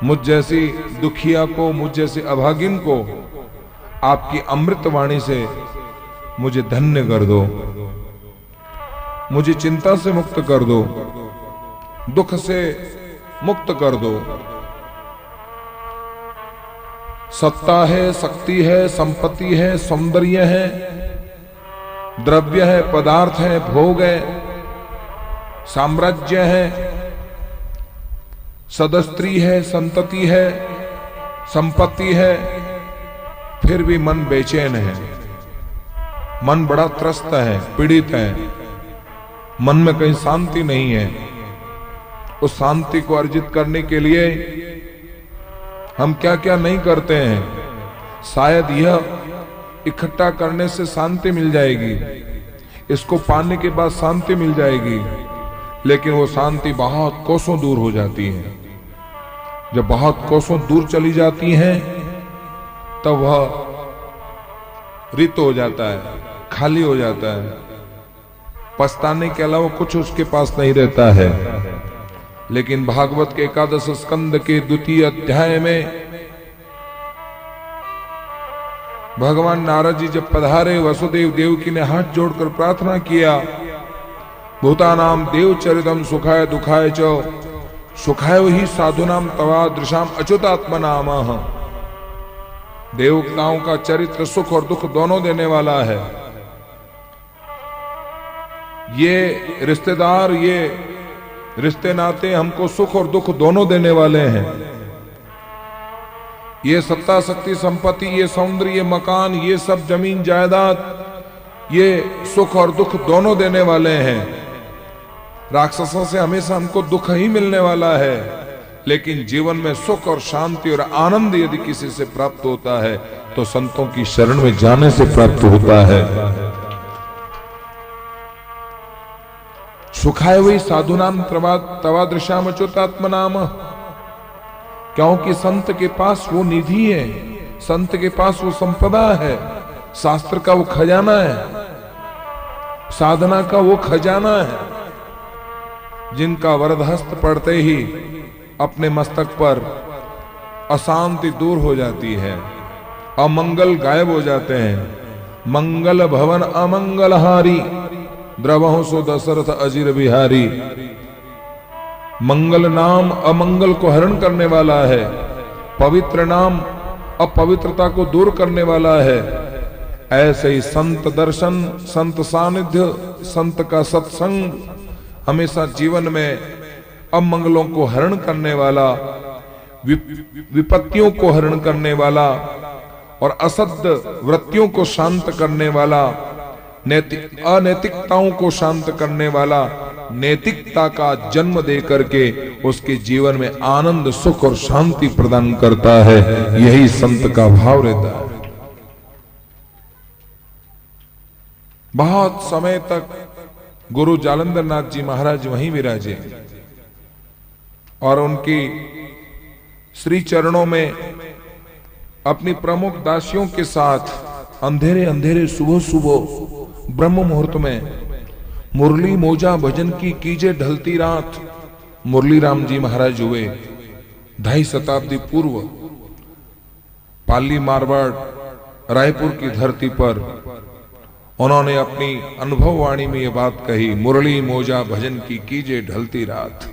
मुझ जैसी दुखिया को, मुझ जैसे अभागिन को आपकी अमृत वाणी से मुझे धन्य कर दो, मुझे चिंता से मुक्त कर दो, दुख से मुक्त कर दो। सत्ता है, शक्ति है, संपत्ति है, सौंदर्य है, द्रव्य है, पदार्थ है, भोग है, साम्राज्य है, सदस्त्री है, संतति है, संपत्ति है, फिर भी मन बेचैन है, मन बड़ा त्रस्त है, पीड़ित है, मन में कहीं शांति नहीं है। उस शांति को अर्जित करने के लिए हम क्या क्या नहीं करते हैं। शायद यह इकट्ठा करने से शांति मिल जाएगी, इसको पाने के बाद शांति मिल जाएगी, लेकिन वो शांति बहुत कोसों दूर हो जाती है। जब बहुत कोसों दूर चली जाती हैं तब वह रित हो जाता है, खाली हो जाता है, पछताने के अलावा कुछ उसके पास नहीं रहता है। लेकिन भागवत के 11 स्कंद के 2 अध्याय में भगवान नारद जी जब पधारे, वसुदेव देवकी ने हाथ जोड़कर प्रार्थना किया, भूतानाम देव चरितम सुखाय दुखाय च सुखाय ही साधुनाम तवादृशाम अच्युतात्मनामः। देवताओं का चरित्र सुख और दुख दोनों देने वाला है। ये रिश्तेदार, ये रिश्ते नाते हमको सुख और दुख दोनों देने वाले हैं। ये सत्ता शक्ति संपत्ति, ये सौंदर्य, ये मकान, ये सब जमीन जायदाद, ये सुख और दुख दोनों देने वाले हैं। राक्षसों से हमेशा हमको दुख ही मिलने वाला है, लेकिन जीवन में सुख और शांति और आनंद यदि किसी से प्राप्त होता है तो संतों की शरण में जाने से प्राप्त होता है। सुखाय वही साधुनाम तवादृशाम अच्युतात्मनाम, क्योंकि संत के पास वो निधि है, संत के पास वो संपदा है, शास्त्र का वो खजाना है, साधना का वो खजाना है, जिनका वरदहस्त पड़ते ही अपने मस्तक पर अशांति दूर हो जाती है, अमंगल गायब हो जाते हैं। मंगल भवन अमंगलहारी, द्रवहु सो दशरथ अजीर बिहारी। मंगल नाम अमंगल को हरण करने वाला है, पवित्र नाम अपवित्रता को दूर करने वाला है। ऐसे ही संत दर्शन, संत सानिध्य, संत का सत्संग हमेशा जीवन में अमंगलों को हरण करने वाला, विपत्तियों को हरण करने वाला और असद वृत्तियों को शांत करने वाला, अनैतिकताओं को शांत करने वाला, नैतिकता का जन्म दे करके उसके जीवन में आनंद, सुख और शांति प्रदान करता है। यही संत का भाव रहता है। बहुत समय तक गुरु जालंधर नाथ जी महाराज वहीं विराजे और उनकी श्री चरणों में अपनी प्रमुख दासियों के साथ अंधेरे अंधेरे सुबह सुबह ब्रह्म मुहूर्त में मुरली मोजा भजन की कीजे ढलती रात मुरली राम जी महाराज हुए। 2.5 शताब्दी पूर्व पाली मारवाड़ रायपुर की धरती पर उन्होंने अपनी अनुभव वाणी में यह बात कही, मुरली मोजा भजन की कीजे ढलती रात।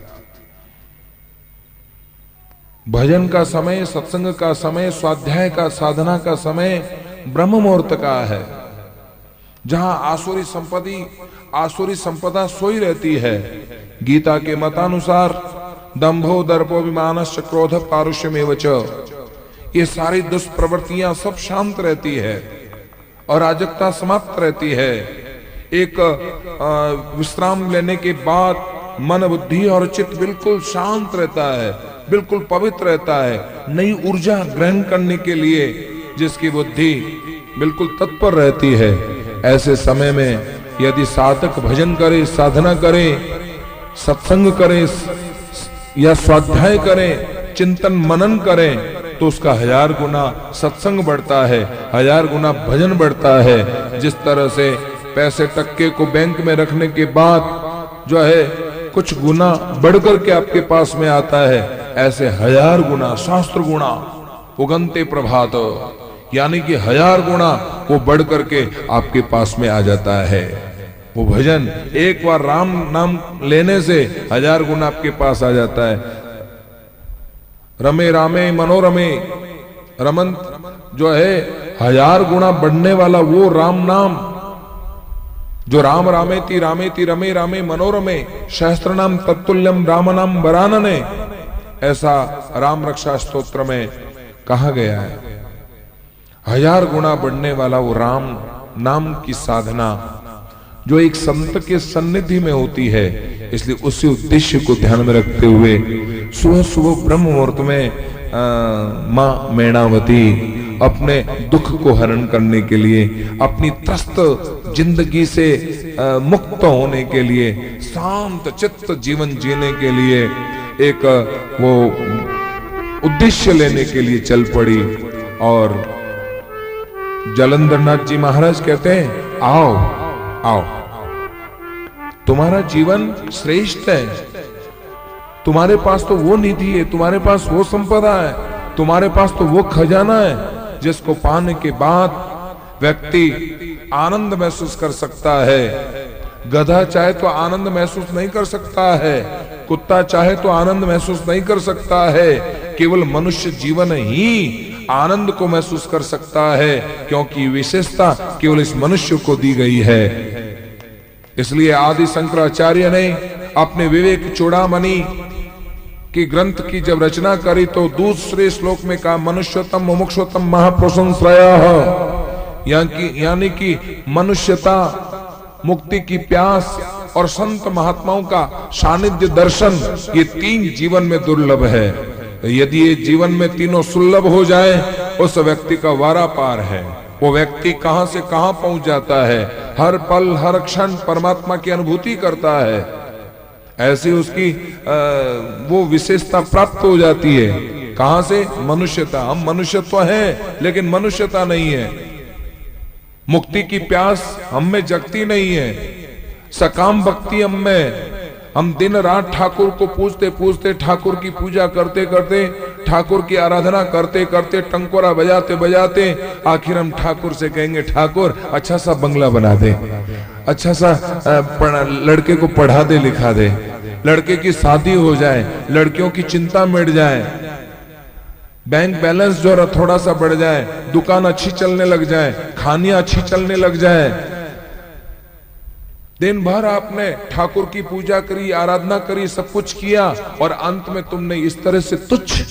भजन का समय, सत्संग का समय, स्वाध्याय का, साधना का समय ब्रह्म मुहूर्त का है, जहां आसुरी संपदा सोई रहती है। गीता के मतानुसार दंभो दर्पो विमानश्च क्रोध पारुष्यमेव च, ये सारी दुष्प्रवृत्तियां सब शांत रहती है और अराजकता समाप्त रहती है। एक विश्राम लेने के बाद मन, बुद्धि और चित्त बिल्कुल शांत रहता है, बिल्कुल पवित्र रहता है। नई ऊर्जा ग्रहण करने के लिए जिसकी बुद्धि बिल्कुल तत्पर रहती है। ऐसे समय में यदि साधक भजन करे, साधना करे, सत्संग करे या स्वाध्याय करे, चिंतन मनन करे, तो उसका 1000 गुना सत्संग बढ़ता है, 1000 गुना भजन बढ़ता है। जिस तरह से पैसे टक्के को बैंक में रखने के बाद जो है कुछ गुना बढ़कर के आपके पास में आता है, ऐसे 1000 गुना शास्त्र गुणा उगंते प्रभात, यानी कि 1000 गुना वो बढ़ करके आपके पास में आ जाता है। वो भजन एक बार राम नाम लेने से 1000 गुना आपके पास आ जाता है। रमे रामे मनोरमे, रमन जो है 1000 गुना बढ़ने वाला वो राम नाम, जो राम रामेति रामेति रमे रामे मनोरमे सहस्त्र नाम तत्तुल्यम राम नाम वरानने, ऐसा राम रक्षा स्तोत्र में कहा गया है। 1000 गुना बढ़ने वाला वो राम नाम की साधना जो एक संत के सन्निधि में होती है, इसलिए उसी उद्देश्य को ध्यान में रखते हुए सुबह सुबह ब्रह्म मुहूर्त में मां मैणावती अपने दुख को हरण करने के लिए, अपनी त्रस्त जिंदगी से मुक्त होने के लिए, शांत चित्त जीवन जीने के लिए एक वो उद्देश्य लेने के लिए चल पड़ी। और जालंधर नाथ जी महाराज कहते हैं, आओ आओ, तुम्हारा जीवन श्रेष्ठ है, तुम्हारे पास तो वो निधि है, तुम्हारे पास वो संपदा है, तुम्हारे पास तो वो खजाना है जिसको पाने के बाद व्यक्ति आनंद महसूस कर सकता है। गधा चाहे तो आनंद महसूस नहीं कर सकता है, कुत्ता चाहे तो आनंद महसूस नहीं कर सकता है, केवल मनुष्य जीवन ही आनंद को महसूस कर सकता है, क्योंकि विशेषता केवल इस मनुष्य को दी गई है। इसलिए आदि शंकराचार्य ने अपने विवेक चूड़ामणि की ग्रंथ की जब रचना करी तो दूसरे श्लोक में कहा, मनुष्योत्तम मुमुक्षोत्तम महापुरुषं श्रेयः, यानी कि मनुष्यता, मुक्ति की प्यास और संत महात्माओं का सानिध्य दर्शन, ये 3 जीवन में दुर्लभ है। यदि ये जीवन में तीनों सुलभ हो जाए, उस व्यक्ति का वारा पार है। वो व्यक्ति कहां से कहां पहुंच जाता है, हर पल हर क्षण परमात्मा की अनुभूति करता है। ऐसी उसकी वो विशेषता प्राप्त हो जाती है। कहां से? मनुष्यता। हम मनुष्यत्व है लेकिन मनुष्यता नहीं है। मुक्ति की प्यास हम में जगती नहीं है, सकाम भक्ति हम दिन रात ठाकुर को पूजते पूजते, ठाकुर की पूजा करते करते ठाकुर की आराधना करते करते, टंकोरा बजाते बजाते आखिर हम ठाकुर से कहेंगे, ठाकुर अच्छा सा बंगला बना दे, अच्छा सा लड़के को पढ़ा दे लिखा दे, लड़के की शादी हो जाए, लड़कियों की चिंता मिट जाए, बैंक बैलेंस जो थोड़ा सा बढ़ जाए, दुकान अच्छी चलने लग जाए, खानियां अच्छी चलने लग जाए। दिन भर आपने ठाकुर की पूजा करी, आराधना करी, सब कुछ किया और अंत में तुमने इस तरह से तुच्छ,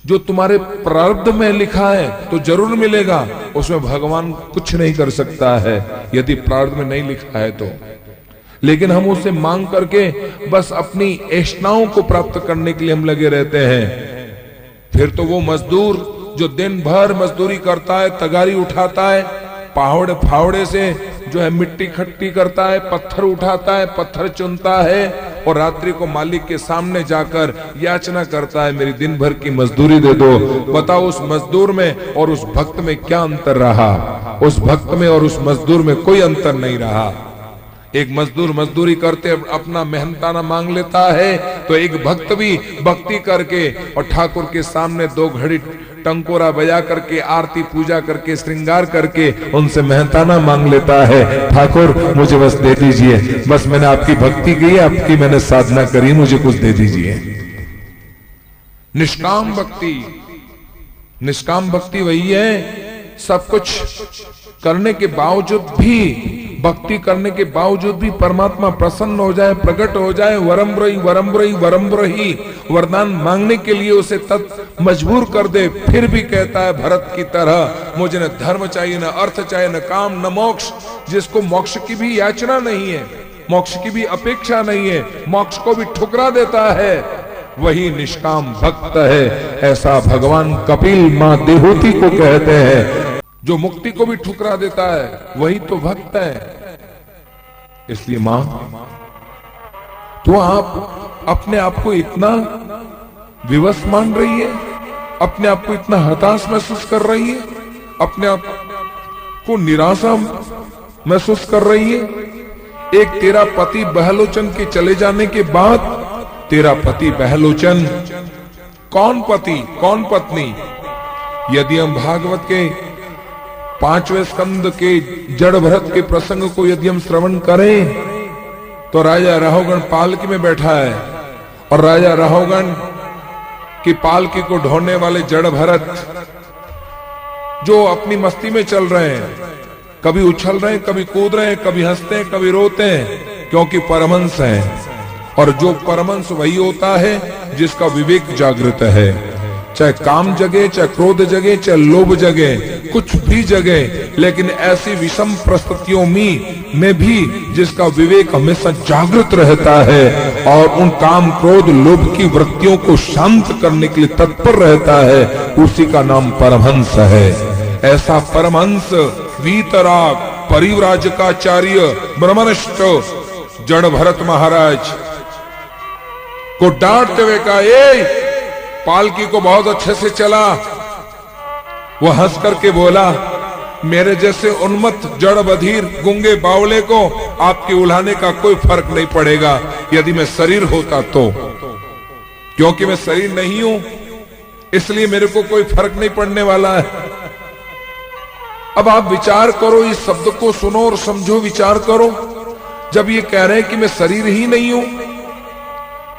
जो तुम्हारे प्रारब्ध में लिखा है तो जरूर मिलेगा, उसमें भगवान कुछ नहीं कर सकता है यदि प्रारब्ध में नहीं लिखा है तो। लेकिन हम उसे मांग करके बस अपनी ऐष्णाओं को प्राप्त करने के लिए हम लगे रहते हैं। फिर तो वो मजदूर जो दिन भर मजदूरी करता है, तगारी उठाता है, पहाड़ फावड़े से जो है मिट्टी खट्टी करता है, पत्थर उठाता है, पत्थर चुनता है और रात्रि को मालिक के सामने जाकर याचना करता है, मेरी दिन भर की मजदूरी दे दो। बताओ उस मजदूर में और उस भक्त में क्या अंतर रहा? उस भक्त में और उस मजदूर में कोई अंतर नहीं रहा। एक मजदूर मजदूरी करते अपना मेहनताना मांग लेता है, तो एक भक्त भी भक्ति करके और ठाकुर के सामने 2 घड़ी टंकोरा बजा करके, आरती पूजा करके, श्रृंगार करके उनसे मेहनताना मांग लेता है, ठाकुर मुझे बस दे दीजिए, बस मैंने आपकी भक्ति की, आपकी मैंने साधना करी, मुझे कुछ दे दीजिए। निष्काम भक्ति, निष्काम भक्ति वही है सब कुछ करने के बावजूद भी, भक्ति करने के बावजूद भी परमात्मा प्रसन्न हो जाए, प्रकट हो जाए, वरम्ब्रही वरम्ब्रही वरम्ब्रही वरदान मांगने के लिए उसे तत् मजबूर कर दे, फिर भी कहता है भरत की तरह, मुझे न धर्म चाहिए, न अर्थ चाहिए, न काम, न मोक्ष। जिसको मोक्ष की भी याचना नहीं है, मोक्ष की भी अपेक्षा नहीं है, मोक्ष को भी ठुकरा देता है, वही निष्काम भक्त है। ऐसा भगवान कपिल मां देहूती को कहते हैं, जो मुक्ति को भी ठुकरा देता है वही तो भक्त है। इसलिए मां, तो आप अपने आप को इतना विवश मान रही है, अपने आप को इतना हताश महसूस कर रही है, अपने आप को निराशा महसूस कर रही है। एक तेरा पति बहलोचन के चले जाने के बाद, तेरा पति बहलोचन, कौन पति कौन पत्नी? यदि हम भागवत के 5वें स्कंद के जड़ भरत के प्रसंग को यदि हम श्रवण करें, तो राजा राहुगण पालकी में बैठा है और राजा राहुगण की पालकी को ढोने वाले जड़ भरत जो अपनी मस्ती में चल रहे हैं, कभी उछल रहे हैं, कभी कूद रहे हैं, कभी हंसते हैं, कभी रोते हैं, क्योंकि परमहंस हैं। और जो परमहंस वही होता है जिसका विवेक जागृत है। चाहे काम जगे, चाहे क्रोध जगे, चाहे लोभ जगे, कुछ भी जगे, लेकिन ऐसी विषम परिस्थितियों में भी जिसका विवेक हमेशा जागृत रहता है और उन काम क्रोध लोभ की वृत्तियों को शांत करने के लिए तत्पर रहता है, उसी का नाम परमहंस है। ऐसा परमहंस वीतराग परिव्राजकाचार्य ब्रह्मनिष्ठ जड़ भरत महाराज को डांटते हुए कहा, ए पालकी को बहुत अच्छे से चला। वो हंस करके बोला, मेरे जैसे उन्मत्त जड़ बधिर गूंगे बावले को आपके उल्हाने का कोई फर्क नहीं पड़ेगा यदि मैं शरीर होता तो, क्योंकि मैं शरीर नहीं हूं इसलिए मेरे को कोई फर्क नहीं पड़ने वाला है। अब आप विचार करो, इस शब्द को सुनो और समझो, विचार करो। जब ये कह रहे हैं कि मैं शरीर ही नहीं हूं,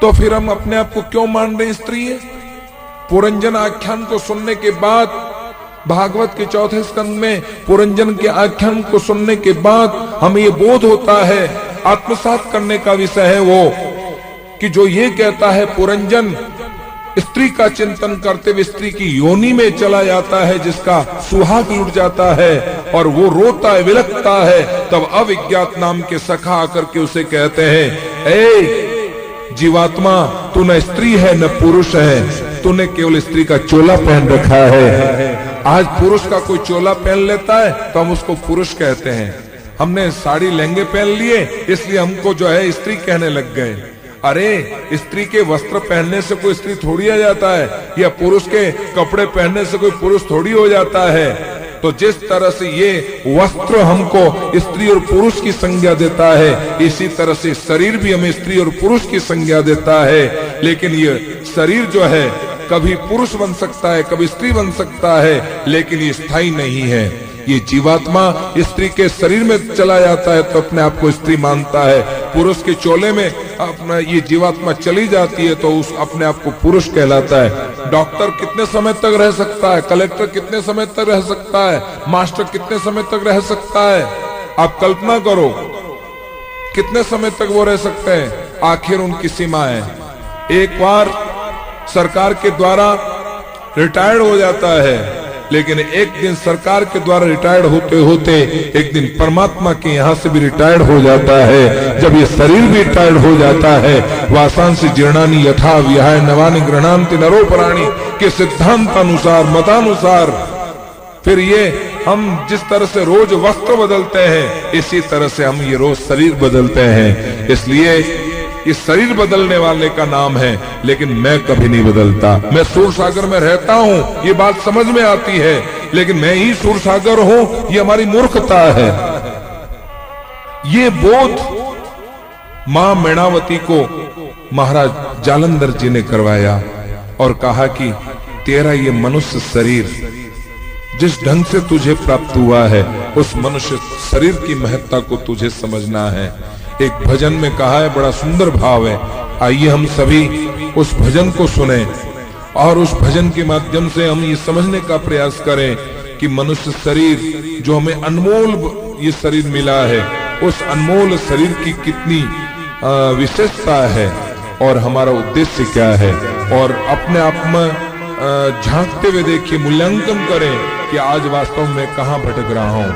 तो फिर हम अपने आप को क्यों मान रहे स्त्री है? पुरंजन आख्यान को सुनने के बाद, भागवत के 4थे स्कंद में पुरंजन के आख्यान को सुनने के बाद हमें ये बोध होता है, आत्मसात करने का विषय है वो, कि जो ये कहता है पुरंजन स्त्री का चिंतन करते हुए स्त्री की योनि में चला जाता है, जिसका सुहाग लुट जाता है और वो रोता है, विलखता है, तब अविज्ञात नाम के सखा आकर के उसे कहते हैं, ए जीवात्मा, तू न स्त्री है न पुरुष है, तूने केवल स्त्री का चोला पहन रखा है। आज पुरुष का कोई चोला पहन लेता है तो हम उसको पुरुष कहते हैं। हमने साड़ी लहंगे पहन लिए इसलिए हमको जो है स्त्री कहने लग गए। अरे स्त्री के वस्त्र पहनने से कोई स्त्री थोड़ी आ जाता है, या पुरुष के कपड़े पहनने से कोई पुरुष थोड़ी हो जाता है। तो जिस तरह से ये वस्त्र हमको स्त्री और पुरुष की संज्ञा देता है, इसी तरह से शरीर भी हमें स्त्री और पुरुष की संज्ञा देता है। लेकिन ये शरीर जो है कभी पुरुष बन सकता है, कभी स्त्री बन सकता है, लेकिन ये स्थायी नहीं है। ये जीवात्मा स्त्री के शरीर में चला जाता है तो अपने आप को स्त्री मानता है, पुरुष के चोले में अपना ये जीवात्मा चली जाती है तो उस अपने आप को पुरुष कहलाता है। डॉक्टर कितने समय तक रह सकता है, कलेक्टर कितने समय तक रह सकता है, मास्टर कितने समय तक रह सकता है, आप कल्पना करो कितने समय तक वो रह सकते हैं। आखिर उनकी सीमा है। एक बार सरकार के द्वारा रिटायर्ड हो जाता है, लेकिन एक दिन सरकार के द्वारा रिटायर्ड होते होते एक दिन परमात्मा के यहाँ से भी रिटायर्ड हो जाता है। जब ये शरीर भी रिटायर्ड हो जाता है, वासांसि जीर्णानि यथा विहाय नवानि गृह्णान्ति नरो प्राणी के सिद्धांत अनुसार, मतानुसार, फिर ये हम जिस तरह से रोज वस्त्र बदलते हैं, इसी तरह से हम ये रोज शरीर बदलते हैं। इसलिए इस शरीर बदलने वाले का नाम है, लेकिन मैं कभी नहीं बदलता। मैं सूर सागर में रहता हूँ, ये बात समझ में आती है, लेकिन मैं ही सूर सागर हूँ, ये हमारी मूर्खता है। ये बोध मां मैणावती को महाराज जालंधर जी ने करवाया और कहा कि तेरा ये मनुष्य शरीर जिस ढंग से तुझे प्राप्त हुआ है, उस मनुष्य शरीर की महत्ता को तुझे समझना है। एक भजन में कहा है, बड़ा सुंदर भाव है। आइए हम सभी उस भजन को सुने और उस भजन के माध्यम से हम ये समझने का प्रयास करें कि मनुष्य शरीर जो हमें अनमोल ये शरीर मिला है, उस अनमोल शरीर की कितनी विशेषता है और हमारा उद्देश्य क्या है। और अपने आप में झांकते हुए देखिए, मूल्यांकन करें कि आज वास्तव में कहां भटक रहा हूं,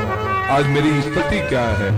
आज मेरी स्थिति क्या है।